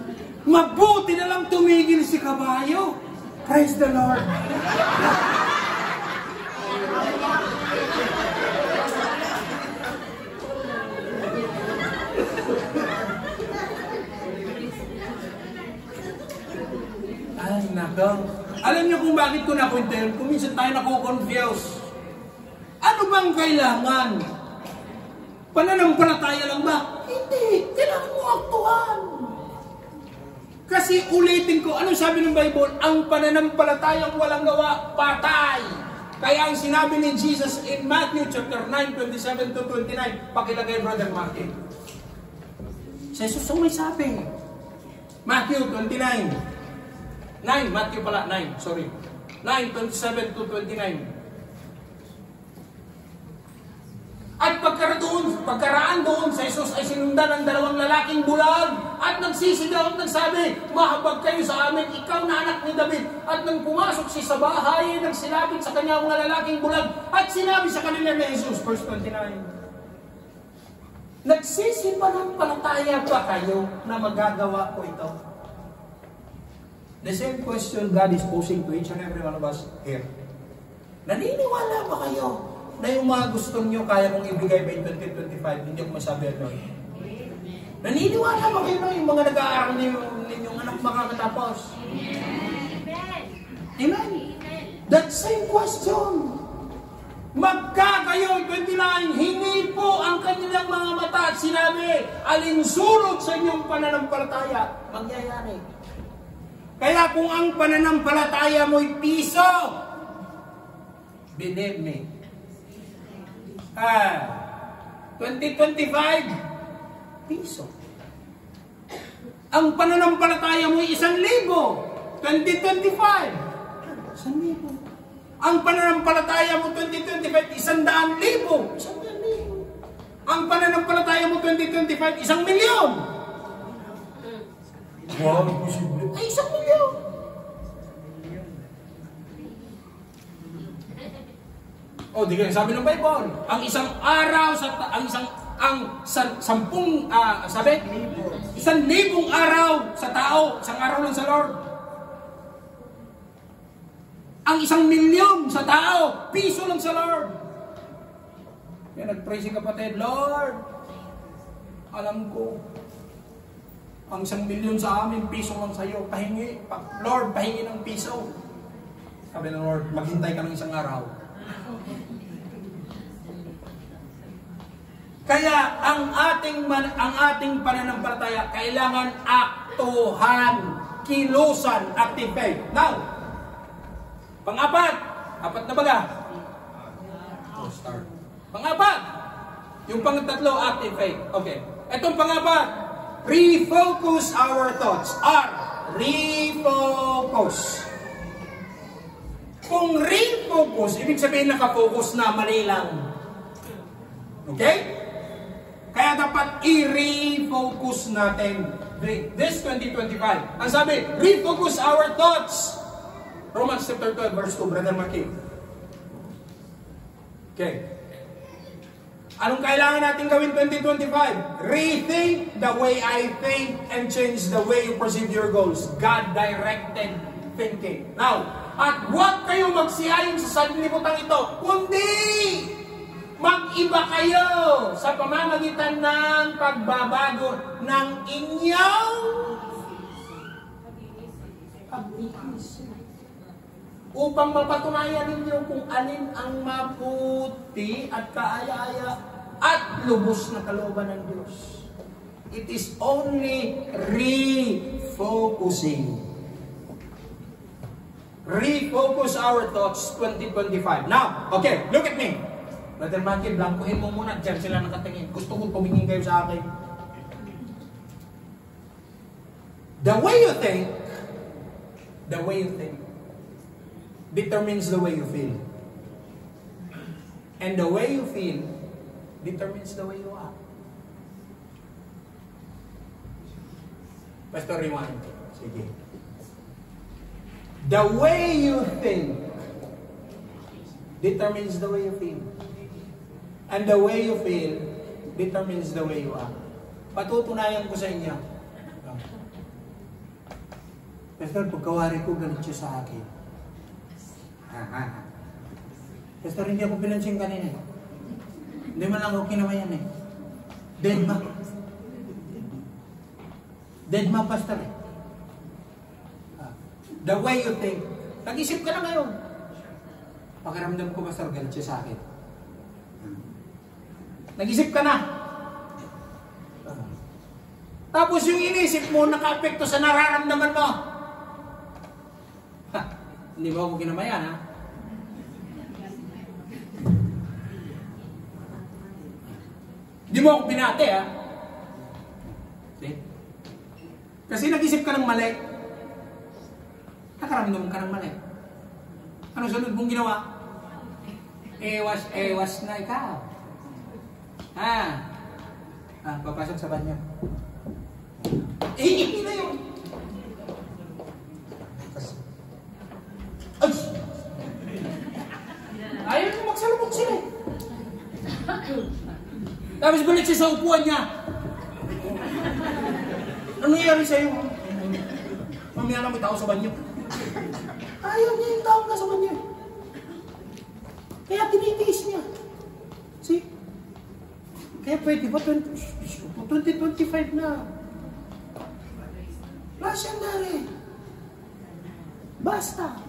mabuti na lang tumigil si kabayo. Praise the Lord. Ay, nako. Alam niyo kung bakit ko napunta yun? Kung minsan tayo nako-confuse. Ano bang kailangan? Pananampalataya lang ba? Hindi. Kailangan mo aktuhan. Kasi ulitin ko, anong sabi ng Bible? Ang pananampalatayang walang gawa, patay. Kaya ang sinabi ni Jesus in Matthew chapter 9, 27 to 29, pakilagay Brother Martin. Si Jesus ang may sabi. Matthew 29. 9, Matthew pala, 9, sorry. 9, 27 to 29. At pagkaraan doon, sa Jesus ay sinundan ng dalawang lalaking bulag at nagsisigaw at nagsabi, mahabag kayo sa amin, ikaw na anak ni David. At nang pumasok siya sa bahay, nagsilapit sa kanya mga lalaking bulag at sinabi sa kanila ni Jesus, verse 29, nagsisipalataya ba kayo na magagawa ko ito? The same question God is posing to each and every one of us here. Naniniwala ba kayo na yung mga gusto nyo kaya kong ibigay by 2025? Hindi ko masabi ito. Naniniwala ba kayo na yung mga nag-aaral ninyong anak makakatapos? Amen? That same question. Magkakayo 29, hingi po ang kanilang mga mata at sinabi, alinsulot sa inyong pananampalataya, mangyayari. Kaya kung ang pananampalataya mo'y piso, believe me, 2025, piso. Ang pananampalataya mo'y 1,000, 2025, 1,000. Ang pananampalataya mo 2025, 100,000, 100,000. Ang pananampalataya mo 2025, 1,000,000. Wow, imposible. Ay, 1,000,000. Oh, di kaya sabi ng Bible, ang isang araw sa sampung 1,000 araw sa tao, isang araw lang sa Lord. Ang 1,000,000 sa tao, piso lang sa Lord. Kaya nag-pray si kapatid, Lord, alam ko, ang 1,000,000 sa amin, piso lang sa iyo. Pahingi, Lord, pahingi ng piso. Sabi ng Lord, maghintay ka ng isang araw. Kaya ang ating pananampalataya kailangan aktuhan, kilusan, active faith. Now, pang-apat, apat na baga. Start. Pang-apat, yung pang-tatlo, active faith. Okay. Itong pang-apat, refocus our thoughts. Refocus. Kung refocus, ibig sabihin nakafocus na, mali lang. Okay? Kaya dapat i-refocus natin this 2025. Ang sabi, refocus our thoughts. Romans chapter 12, verse 2, Brother Maki. Okay. Anong kailangan natin gawin 2025? Rethink the way I think and change the way you perceive your goals. God-directed thinking. Now, at huwag kayong magsiayon sa sanlibutan ito, kundi mag-iba kayo sa pamamagitan ng pagbabago ng inyong pag-iisip. Upang mapatunayan ninyo kung alin ang mabuti at kaaya-aya at lubos na kalooban ng Diyos. It is only refocusing. refocus our thoughts 2025. Now, okay, look at me. Brother Michael, blankuhin mo muna. Diyan sila nakatingin. Gusto ko tumingin kayo sa akin. The way you think determines the way you feel. And the way you feel determines the way you act. Pastor, rewind. Sige. The way you think determines the way you feel. And the way you feel determines the way you act. Patutunayan ko sa inyo. Pastor, pagkawari ko, galit siya sa akin. Pastor, hindi ako pinansing kanina. Hindi man lang ako kinamayan eh. Dead ma. Dead ma, Pastor. The way you think. Nag-isip ka na ngayon. Pakiramdam ko, Pastor, galit siya sa akin. Nag-isip ka na. Tapos yung inisip mo, naka-apekto sa nararamdaman mo. Hindi mo ako kinamayan, ha? Hindi mo ako binate, ha? See? Kasi nag-isip ka ng mali. Nakaramdam ka ng mali. Ano sunod mong ginawa? Ewas na ikaw. Papasok sa banyo. Hindi na yun. Ayaw na magsalubog sila. Tapos balik siya sa upuan niya. Ano nangyari sa'yo? Mamaya na may tao sa banyo. Ayaw niya yung tao na sa banyo. Kaya tinitiis niya. See? Kaya pwede ba 2025 na? Wala siyang dari. Basta.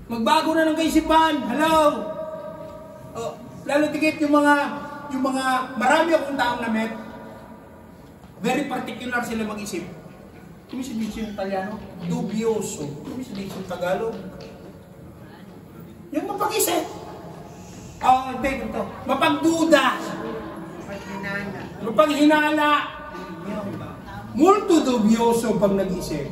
Magbago na ng kaisipan. Hello? Lalo tigit yung mga marami akong taong na-met. Very particular sila mag-isip. Kung sabihin yung Italiano, dubioso. Kung sabihin yung Tagalog, yung mapag-isip. Hindi, ito. Mapagduda. Mapaghinala. Multo dubioso pag nag-isip.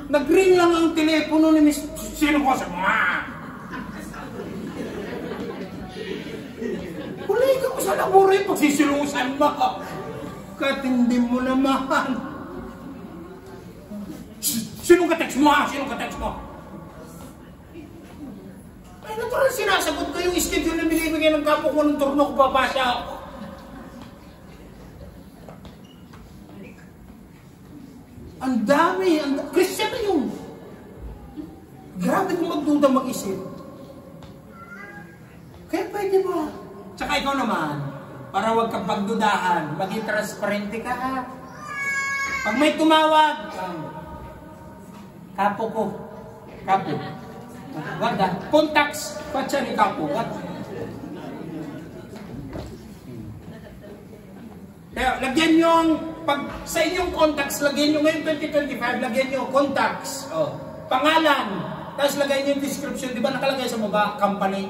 Nag-ring lang ang telepono ni Miss... Sino ko sa mga? Kulay ka ko sa laburo yung pagsisilusan mo. Katindi mo naman. Sino ka-text mo ha? Sino ka-text mo? Ay, natural sinasagot ko yung schedule na binibigay ng kapo ko ng turno ko papasya ako. Ang dami, Christian na yun. Grabe kung magduda mag-isip. Kaya pwede ba? Tsaka ikaw naman, para huwag kang pagdudahan, maging transparente ka ha. Pag may tumawag, kapo ko. Kapo. Wag ha. Contacts. Ba't siya ni kapo? Wag. Kaya lagyan nyo ang, pag sa inyong contacts, lagyan nyo ngayon 2025, lagyan nyo contacts. Pangalan. Tapos lagay nyo yung description. Di ba nakalagay sa baba, company?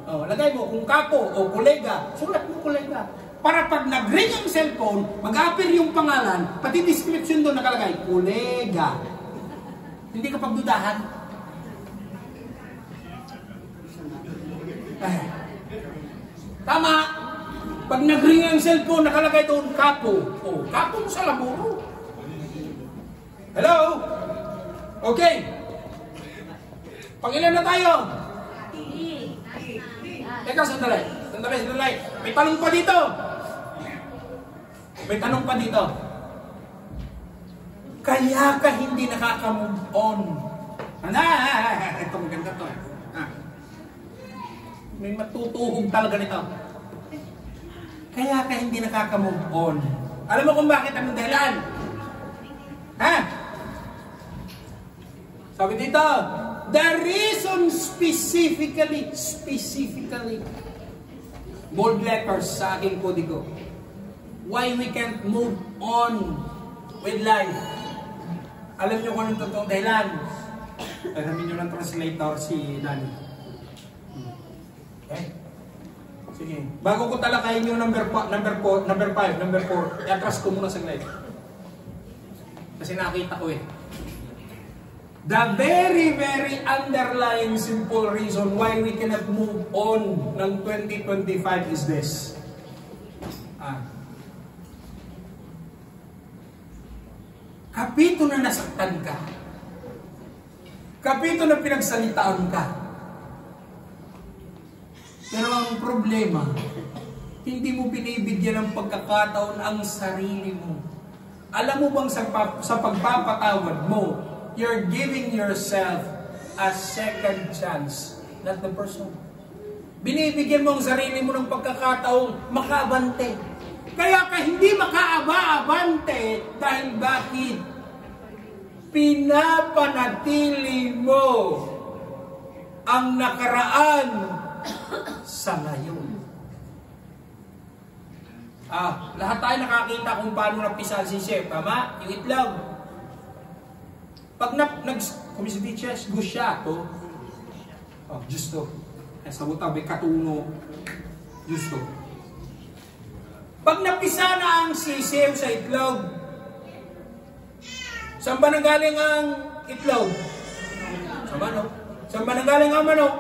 Lagay mo kung kapo o kolega. Sulat mo kolega. Para pag nag-ring ang cellphone, mag-appear yung pangalan, pati description doon nakalagay, kolega. Hindi ka pagdudahan. Tama. Pag nag-ring ang cellphone, nakalagay doon, kapo. Kapo mo sa laburo. Hello? Okay. Pangilan na tayo? Teka, sandali. May tanong pa dito. Kaya ka hindi nakaka-move on. Ito maganda to. May matutuhog talaga nito. Kaya ka hindi nakaka-move on. Alam mo kung bakit ang dahilan? Sabi dito, the reason specifically, bold letters sa aking kodigo, why we can't move on with life Alam niyo kung anong totoong dahilan? Alamin niyo ng translator si Danny. Okay? Sige. Bago ko talakayin yung number 5, number 4, i-atras ko muna sa slide. Kasi nakita ko eh. The very, very underlying simple reason why we cannot move on ng 2025 is this. Kapito na nasaktan ka. Kapito na pinagsalitaan ka. Pero ang problema, hindi mo binibigyan ng pagkakataon ang sarili mo. Alam mo bang sa pagpapatawad mo, you're giving yourself a second chance, not the person. Binibigyan mo ang sarili mo ng pagkakataong makaabante. Kaya ka hindi makaabante dahil bakit? Pinapanatili mo ang nakaraan sa ngayon. Lahat tayo nakakita kung paano napisa si chef, tama? Yung itlog. Pag kung si teachers, gusya to. Justo. Sa buta, may katuno. Justo. Pag napisa na ang sisiw sa itlog, saan ba nanggaling ang itlog? Sa manok. Saan ba nanggaling ang manok?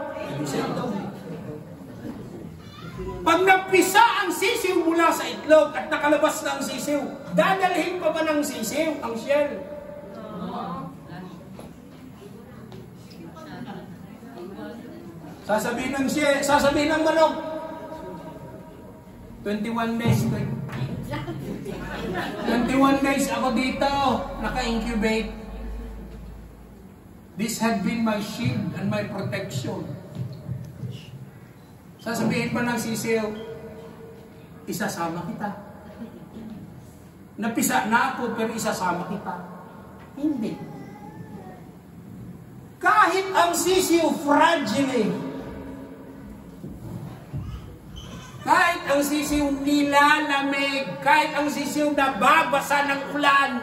Sa itlog. Pag napisa ang sisiw mula sa itlog at nakalabas na ang sisiw, dadalhin pa ba ng sisiw ang shell? Sasabihin ng manok, 21 days. 21 days ako dito, naka-incubate. This had been my shield and my protection. Sasabihin pa ng sisiw, isasama kita. Napisa na ako pero isasama kita. Hindi. Kahit ang sisiw fragile, kahit ang sisiw nilalamig, kahit ang sisiw nababasa ng ulan,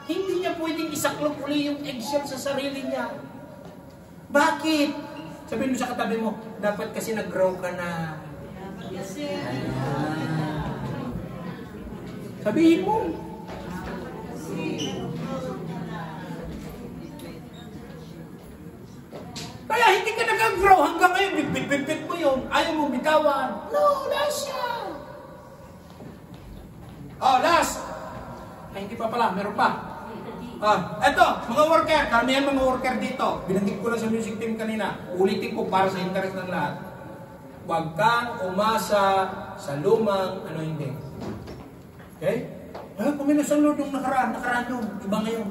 hindi niya pwedeng isaklop uli yung eggshell sa sarili niya. Bakit? Sabihin mo sa katabi mo, dapat kasi nag-grow ka na. Sabihin mo. Kaya hindi ka nag-grow hanggang ngayon, bit-bit mo yun. Ayaw mo bitawan. No, last yan. Last. Ay, hindi pa pala, meron pa. Eto, mga worker, karamihan mga worker dito. Binanggit ko lang sa music team kanina. Ulitin ko para sa interest ng lahat. Huwag kang umasa sa lumang hindi. Okay? Pumilos ang Lord yung nakaraan yun. Iba ngayon.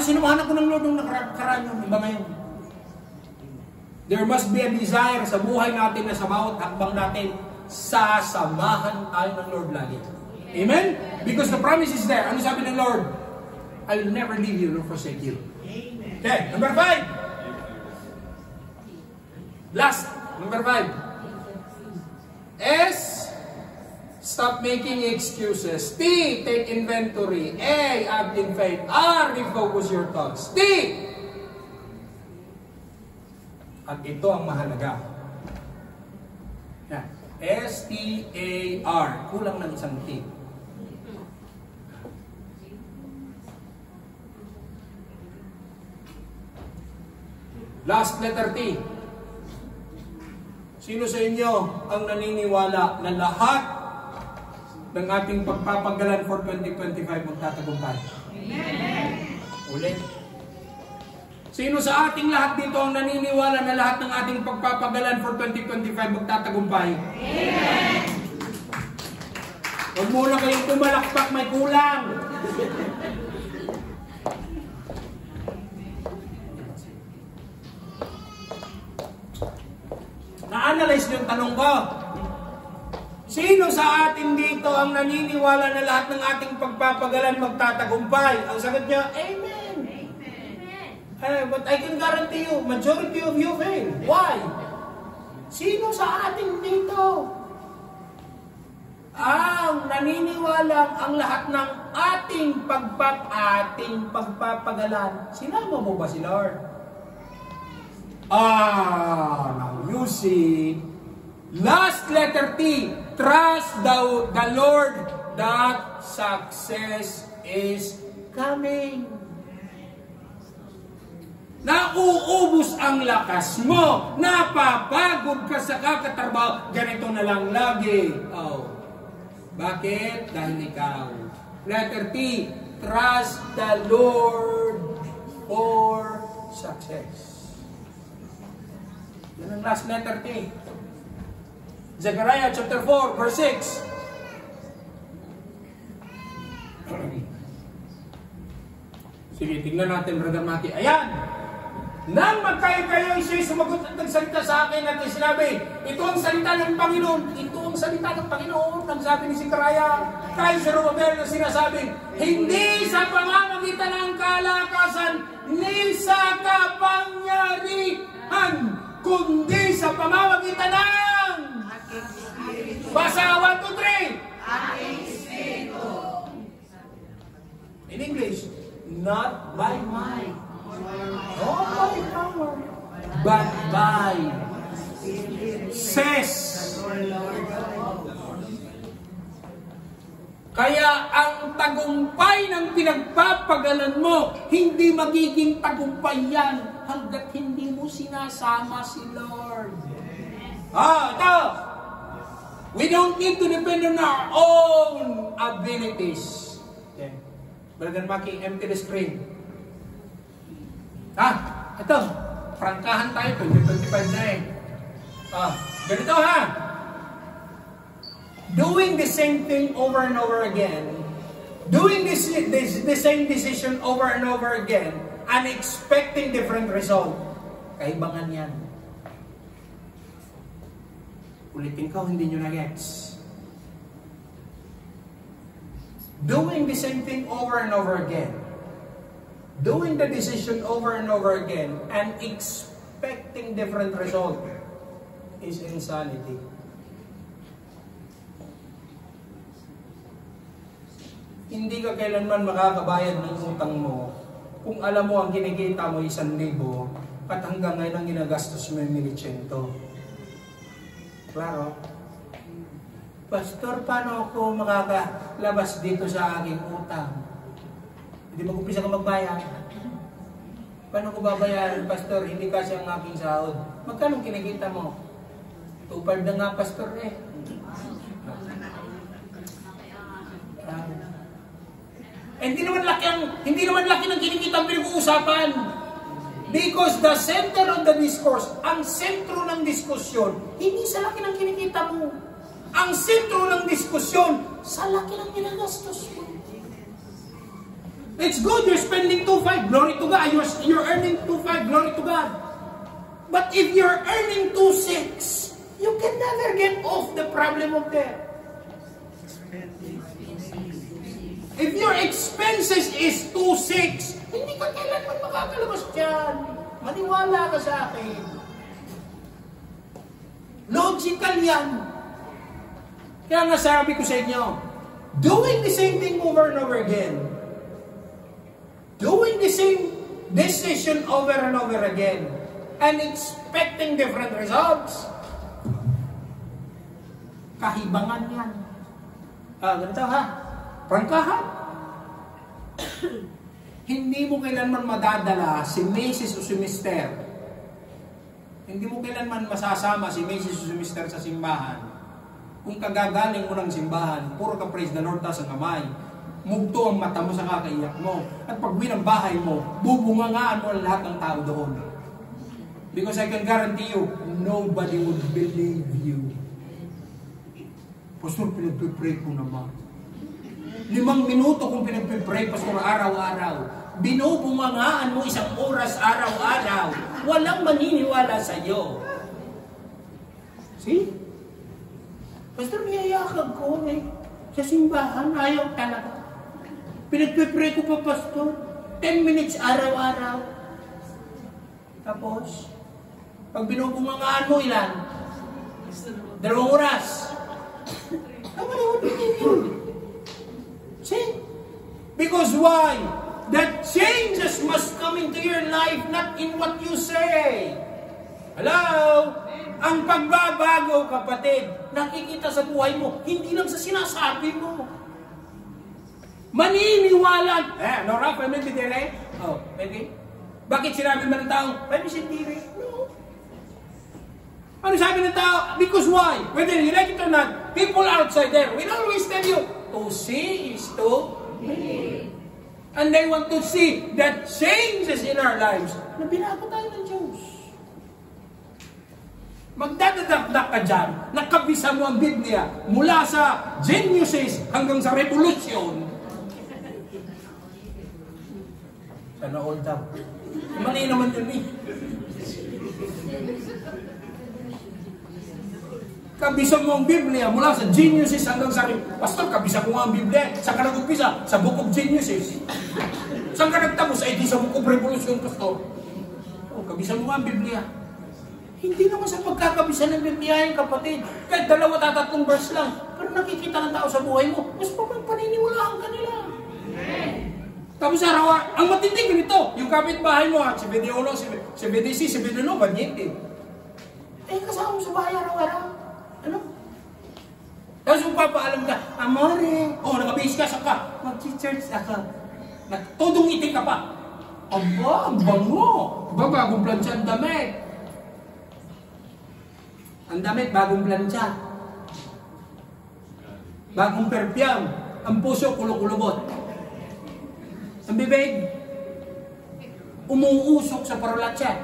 Sinamahan ako ng Lord yung nakaraan yun. Iba ngayon. There must be a desire sa buhay natin na sa bawat hakbang natin, sasamahan tayo ng Lord lagi. Amen? Because the promise is there. Ano sabi ng Lord? I will never leave you nor forsake you. Amen. Okay, number 5. Last, number 5. S, stop making excuses. T, take inventory. A, act in faith. R, refocus your thoughts. T, at ito ang mahalaga. S-T-A-R. Kulang ng isang T. Last letter T. Sino sa inyo ang naniniwala na lahat ng ating pagpapagalan for 2025 magtatagumpay? Amen. Ulit. Sino sa ating lahat dito ang naniniwala na lahat ng ating pagpapagalan for 2025 magtatagumpay? Amen. Huwag muna kayong tumalakpak, may kulang. Na-analyze niyo yung tanong ko. Sino sa atin dito ang naniniwala na lahat ng ating pagpapagalan magtatagumpay? Ang sagot niya, Amen. But I can guarantee you, majority of you fail. Why? Sino sa atin dito ang naniniwalang ang lahat ng ating pagpapagalan. Sinama mo ba si Lord? Now you see, last letter T, trust the Lord that success is coming. Nauubos ang lakas mo, napapagod ka sa kakatrabaho, ganito na lang lagi. Bakit? Dahil ikaw. Letter T, trust the Lord for success. Yan ang last letter T. Zechariah chapter 4, verse 6. Sige, tingnan natin, Brother Maki. Ayan! Nang magkayo-kayo, siya'y sumagot at nagsalita sa akin at sinabi, ito ang salita ng Panginoon. Ito ang salita ng Panginoon. Ang sabi ni Zechariah kay Zerubbabel na sinasabi, hindi sa pamamagitan ng kalakasan, ni sa kapangyarihan, kundi sa pamamagitan ng basa 1, 2, 3. In English, not by might, not by power, but by, says. Kaya ang tagumpay ng pinagpapagalan mo, hindi magiging tagumpay yan hanggat hindi mo sinasama si Lord. Ito. We don't need to depend on our own abilities. Okay. Brother Maki, empty the screen. Ito. Prangkahan tayo. 2025 na eh. Ganito ha. Doing the same thing over and over again. Doing the same decision over and over again and expecting different result. Kaibangan yan. Ulitin ko, hindi nyo na-gets. Doing the same thing over and over again. Doing the decision over and over again and expecting different result is insanity. Hindi ka kailanman makakabayad ng utang mo kung alam mo ang kinikita mo 1,000 at hanggang ngayon ang ginagastos mo 1,100. Klaro? Pastor, paano ako makakalabas dito sa aking utang? Hindi mag-umpisa ka magbayad. Paano ko babayaran, Pastor? Hindi kasi ang aking sahod. Magkano kinikita mo? 2,500 na nga, Pastor eh. Hindi naman laki ng kinikita ang pinag-uusapan. Because the center of the discourse, ang sentro ng diskusyon, hindi sa laki ng kinikita mo. Ang sentro ng diskusyon, sa laki ng ginagastos mo. It's good you're spending 2,500, glory to God. You're earning 2,500, glory to God. But if you're earning 2,600, you can never get off the problem of debt. If your expenses is 2,600, hindi ka kailanman makakalabas dyan. Maniwala ka sa akin. Logical yan. Kaya nga sabi ko sa inyo, doing the same thing over and over again, doing the same decision over and over again, and expecting different results, kahibangan yan. Ganito ha? Prangkahan. Hindi mo kailanman madadala si Mrs. o si Mr. Hindi mo kailanman masasama si Mrs. o si Mr. sa simbahan. Kung kagagaling mo ng simbahan, puro ka praise the Lord, taas ang kamay, mugto ang mata mo sa kakaiyak mo, at pag uwi ng bahay mo, bubungangaan mo ang lahat ng tao doon. Because I can guarantee you, nobody would believe you. Pastor, pinagpipray ko naman. 5 minuto kung pinagpipray, Pastor, araw-araw. Binubungangaan mo 1 oras araw-araw. Walang maniniwala sa iyo. See? Pastor, niyayakag ko eh. Sa simbahan, ayaw talaga. Pinagpipray ko pa, Pastor. 10 minutes araw-araw. Tapos, pag binubungangaan mo ilan? 2 oras. Nobody would believe you. See? Because why? That changes must come into your life, not in what you say. Hello? Ang pagbabago, kapatid, nakikita sa buhay mo, hindi lang sa sinasabi mo. Maniniwala. Nora, pwede dire? Oh, pwede? Bakit sinabi mo ng taong, pwede siya dire? No. Ano sabi ng tao? Because why? Whether you like it or not, people outside there will always tell you, to see is to believe. And they want to see that changes in our lives na binago tayo ng Diyos. Magdadadakdak ka dyan, nakabisa mo ang Biblia mula sa Genesis hanggang sa Revolution. Sana all daw. Mali naman yun eh. Kabisa mo ang Biblia mula sa Genesis hanggang sa... Pastor, kabisa ko nga ang Biblia. Saan ka nag-umpisa? Sa Book of Genesis. Saan ka nagtapos? Ay, di sa Book of Revolution, Pastor. Oh, kabisa mo nga ang Biblia. Hindi naman sa pagkakabisa ng Biblia yung kapatid. Kahit 2-3 verse lang. Pero nakikita ng tao sa buhay mo, mas paniniwalaan ka nila. Tapos araw, ang matinding ganito, yung kapitbahay mo, si BD1, si BDC, si BD2, banyete. Eh, kasama mo sa bahay araw-araw. Ano? Tapos yung papaalam ka, amore, nakabase ka, saka, mag-church ako. Tudong itik ka pa. Aba, ang bango. Bagong plansya ang damit. Ang damit, bagong plansya. Bagong perpyam. Ang puso, kulok-kulubot. Ang bibig, umuusok sa parulatsya.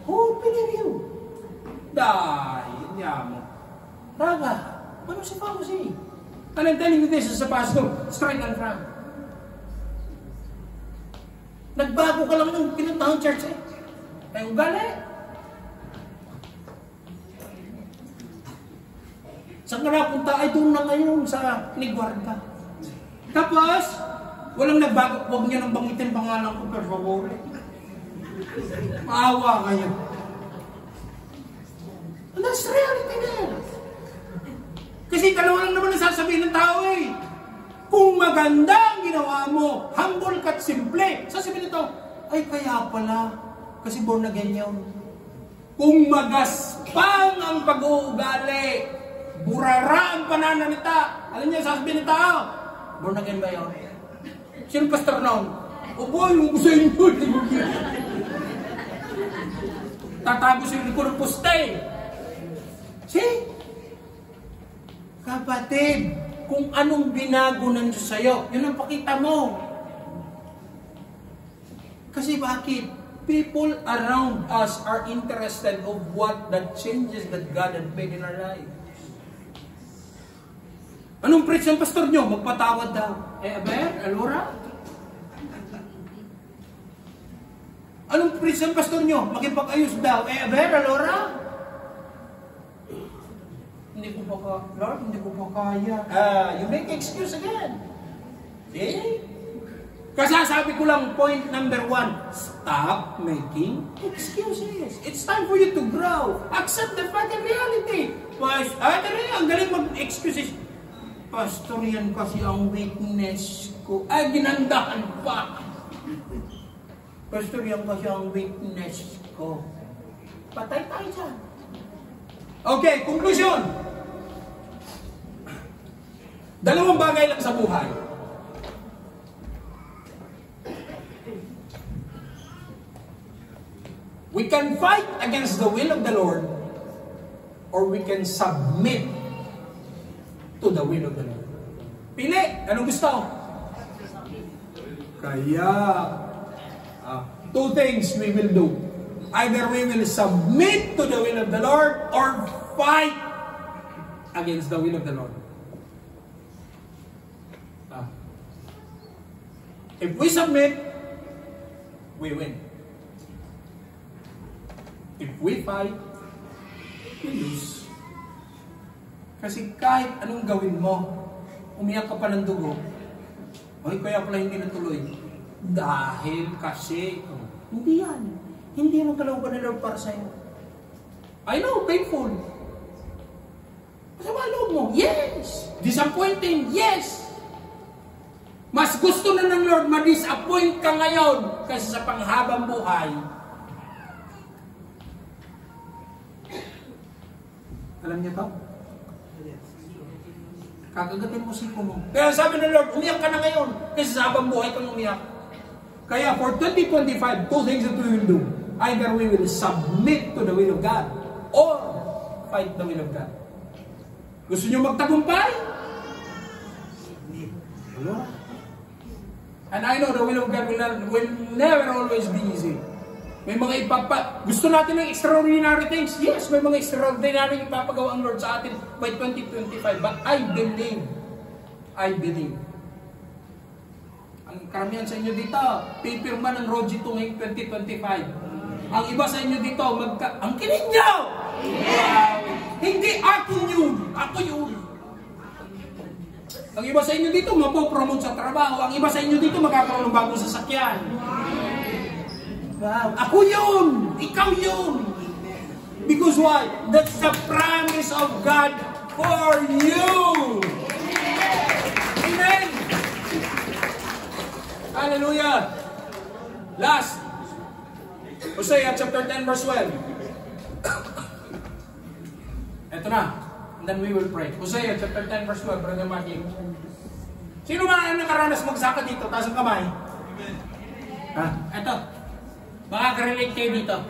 Oh, piniriw. Dahil niya mo. Raga, ano si pharmacy? And I'm telling you this as a pastor, straight and frank. Nagbago ka lang ng pinuntahan church eh. Ay, ugali. Saan ka napunta? Ay, doon na ngayon sa Niguarda. Tapos, walang nagbago. Huwag niya nang bangitin pangalan ko, per favor. Maawa kayo. And that's reality there. Kasi dalawa lang naman ang sasabihin ng tao eh. Kung maganda ang ginawa mo, humble ka't simple, sasabihin nito, ay kaya pala, kasi born again yun. Kung magaspang ang pag-uugali, burara ang pananalita, alam niya, sasabihin ng tao, born again ba yun? Sino pastor noon? O boy, yung gusto yun yun. Tatagos yung likod ng poste. See? Kapatid, kung anong binago ng Diyos sa'yo, yun ang pakita mo. Kasi bakit? People around us are interested of what the changes that God had made in our lives. Anong preach ng pastor nyo? Magpatawad daw. Alora? Anong preach ng pastor nyo? Makipag-ayos daw. Alora? Hindi ko pa Lord, hindi ko pa kaya. You make excuse again. See? Kasasabi ko lang, point number 1, stop making excuses. It's time for you to grow. Accept the fact and reality. Ang galing mag-excuses. Pastor, yan kasi ang weakness ko. Ay, ginandahan pa. Pastor, yan kasi ang weakness ko. Patay tayo dyan. Okay, conclusion. Dalawang bagay lang sa buhay. We can fight against the will of the Lord, or we can submit to the will of the Lord. Pili, anong gusto? Kaya, two things we will do. Either we will submit to the will of the Lord, or fight against the will of the Lord. If we submit, we win. If we fight, we lose. Kasi kahit anong gawin mo, umiyak ka pa ng dugo, ay kaya pala hindi natuloy. Dahil kasi, hindi yan. Hindi yan ang kalooban ng Lord para sa'yo. I know, painful. Masama loob mo? Yes. Disappointing? Yes. Mas gusto na ng Lord ma-disappoint ka ngayon kaysa sa panghabang buhay. Alam niyo to? Kakagatin mo siko mo. Kaya sabi ng Lord, umiyak ka na ngayon kaysa sa habang buhay kang umiyak. Kaya for 2025, two things that we will do. Either we will submit to the will of God or fight the will of God. Gusto niyo magtagumpay? Ano? And I know the will of God will never always be easy. May mga gusto natin ng extraordinary things. Yes, may mga extraordinary ipapagawa ang Lord sa atin by 2025. But I believe. Ang karamihan sa inyo dito, pipirma ng Road G2 ngayong 2025. Ang iba sa inyo dito, ang kinig nyo! Wow! Hindi ako yun! Ako yun! Ang iba sa inyo dito, mapopromote sa trabaho. Ang iba sa inyo dito, magkakaroon ng bagong sasakyan. Wow! Ako yun! Ikaw yun! Because why? That's the promise of God for you! Amen! Hallelujah! Last, Hosea chapter 10 verse 12. Ito na. And then we will pray. Hosea chapter 10 verse 12, Brother Maggie. Sino man ang nakaranas magsaka dito? Taas ang kamay. Ha? Ito. Makaka-relate kayo dito.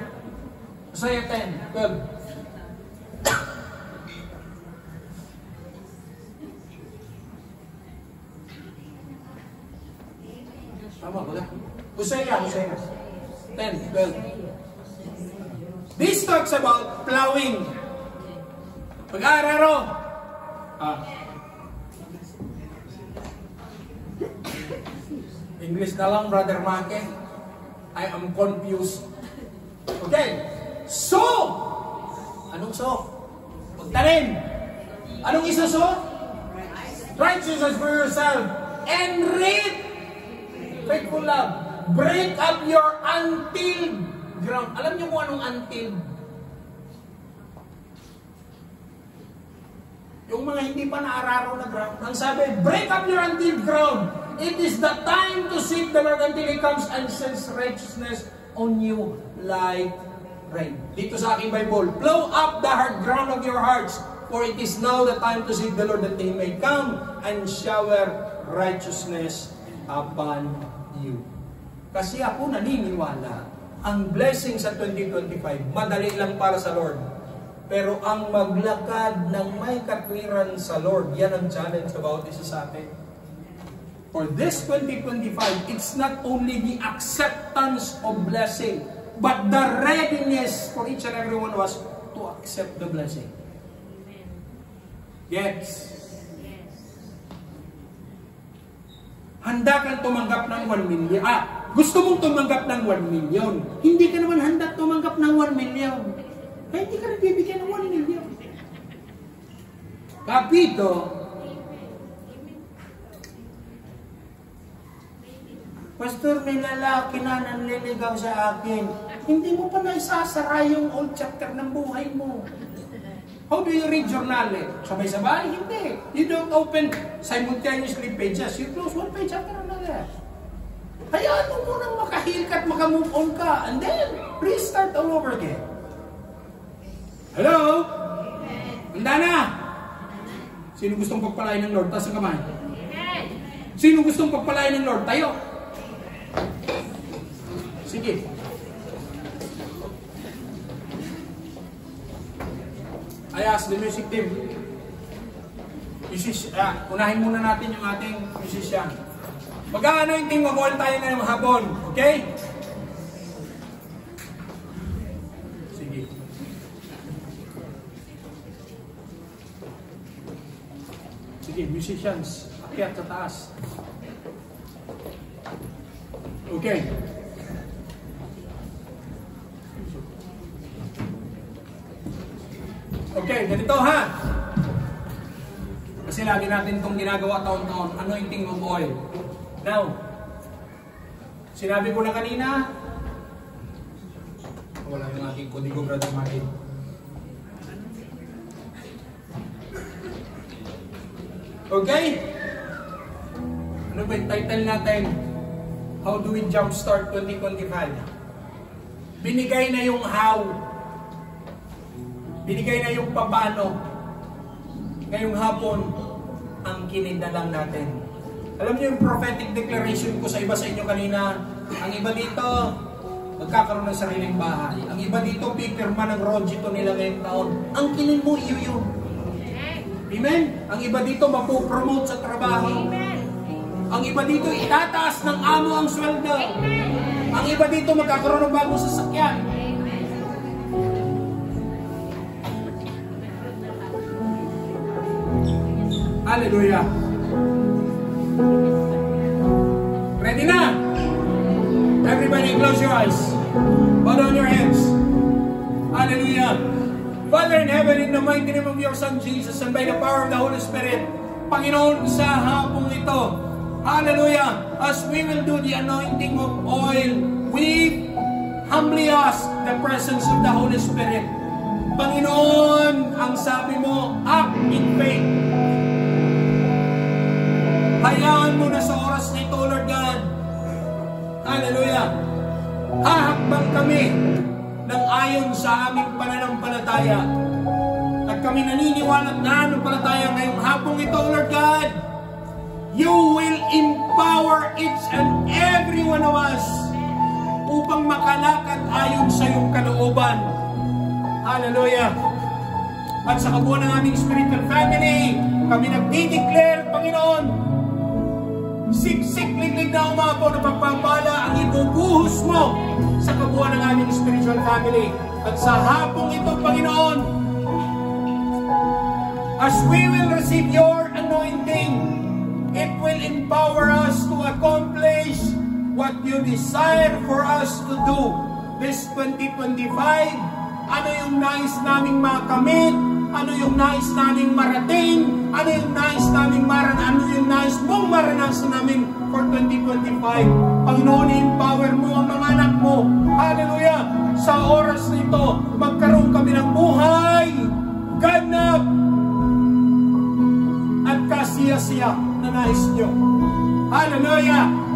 Hosea 10, 12. Tama ba? Hosea 10, 12. This talks about plowing. Pag-aararo. English na lang, Brother Maki. I am confused. Okay. So! Anong so? Pagtanim. Anong isa so? Righteousness for yourself. And reap faithful love. Break up your untilled ground. Alam niyo kung anong untilled? Yung mga hindi pa naararo na ground. Ang sabi, break up your untilled ground. It is the time to seek the Lord until He comes and sends righteousness on you like rain. Dito sa aking Bible, plow up the hard ground of your hearts, for it is now the time to seek the Lord that He may come and shower righteousness upon you. Kasi ako naniniwala, ang blessing sa 2025, madali lang para sa Lord. Pero ang maglakad ng may katwiran sa Lord, yan ang challenge about isa sa atin. For this 2025, it's not only the acceptance of blessing, but the readiness for each and every one of us to accept the blessing. Yes. Handa kang tumanggap ng 1 million. Gusto mong tumanggap ng 1 million. Hindi ka naman handa tumanggap ng 1 million. Kaya hindi ka nagbibigyan ng 1 million. Kapito, Pastor, may lalaki na nanliligaw sa akin. Hindi mo pa naisasara yung old chapter ng buhay mo. How do you read journal? Sabay-sabay? Hindi. You don't open simultaneously pages. You close one page after another. Hayaan mo munang makahil ka at makamove on ka. And then, restart all over again. Hello? Handa na? Sino gustong pagpalain ng Lord? Taas ang kamay. Sino gustong pagpalain ng Lord? Tayo. Sige. I ask the music team. Unahin muna natin yung ating musician. Mag-anointing, mag-all tayo na ng hapon. Okay? Sige. Sige, musicians. Akyat sa taas. Okay. Okay, ganito ha. Kasi lagi natin itong ginagawa taon-taon, anointing of oil. Now, sinabi ko na kanina, wala yung aking kodigo, Brother Maki. Okay? Ano ba yung title natin? How do we jumpstart 2025? Binigay na yung how. Binigay na yung paano. Ngayong hapon, ang kinid na lang natin. Alam niyo yung prophetic declaration ko sa iba sa inyo kanina, ang iba dito, magkakaroon ng sariling bahay. Ang iba dito, pipirma ng Rojito nila ngayong taon. Ang kinid mo, iyo yun. Amen? Ang iba dito, mapupromote sa trabaho. Ang iba dito, itataas ng amo ang sweldo. Ang iba dito, magkakaroon ng bagong sasakyan. Hallelujah. Ready na? Everybody close your eyes. Bow down your heads. Hallelujah. Father in heaven, in the mighty name of your Son Jesus, and by the power of the Holy Spirit, Panginoon, sa hapong ito, hallelujah, as we will do the anointing of oil, we humbly ask the presence of the Holy Spirit. Panginoon, ang sabi mo, act in faith. Hayaan mo na sa oras na ito, Lord God. Hallelujah. Hahakbang kami ng ayon sa aming pananampalataya. At kami naniniwala at nananampalataya ngayong hapong ito, Lord God. You will empower each and every one of us upang makalakad ayon sa iyong kalooban. Hallelujah. At sa kabuuan ng aming spiritual family, kami nagdi-declare, Panginoon, siksik-liglig na umapaw na pagpapala ang ibubuhos mo sa kabuuan ng aming spiritual family. At sa hapong ito, Panginoon, as we will receive your anointing, it will empower us to accomplish what you desire for us to do this 2025. Ano yung nais naming makamit? Ano yung nais naming marating? Ano yung nais naming ano yung nais mong maranasan namin for 2025? Panginoon, empower mo ang mga anak mo. Hallelujah! Sa oras na ito, magkaroon kami ng buhay, ganap, at kasiya-siya na nais nyo. Hallelujah!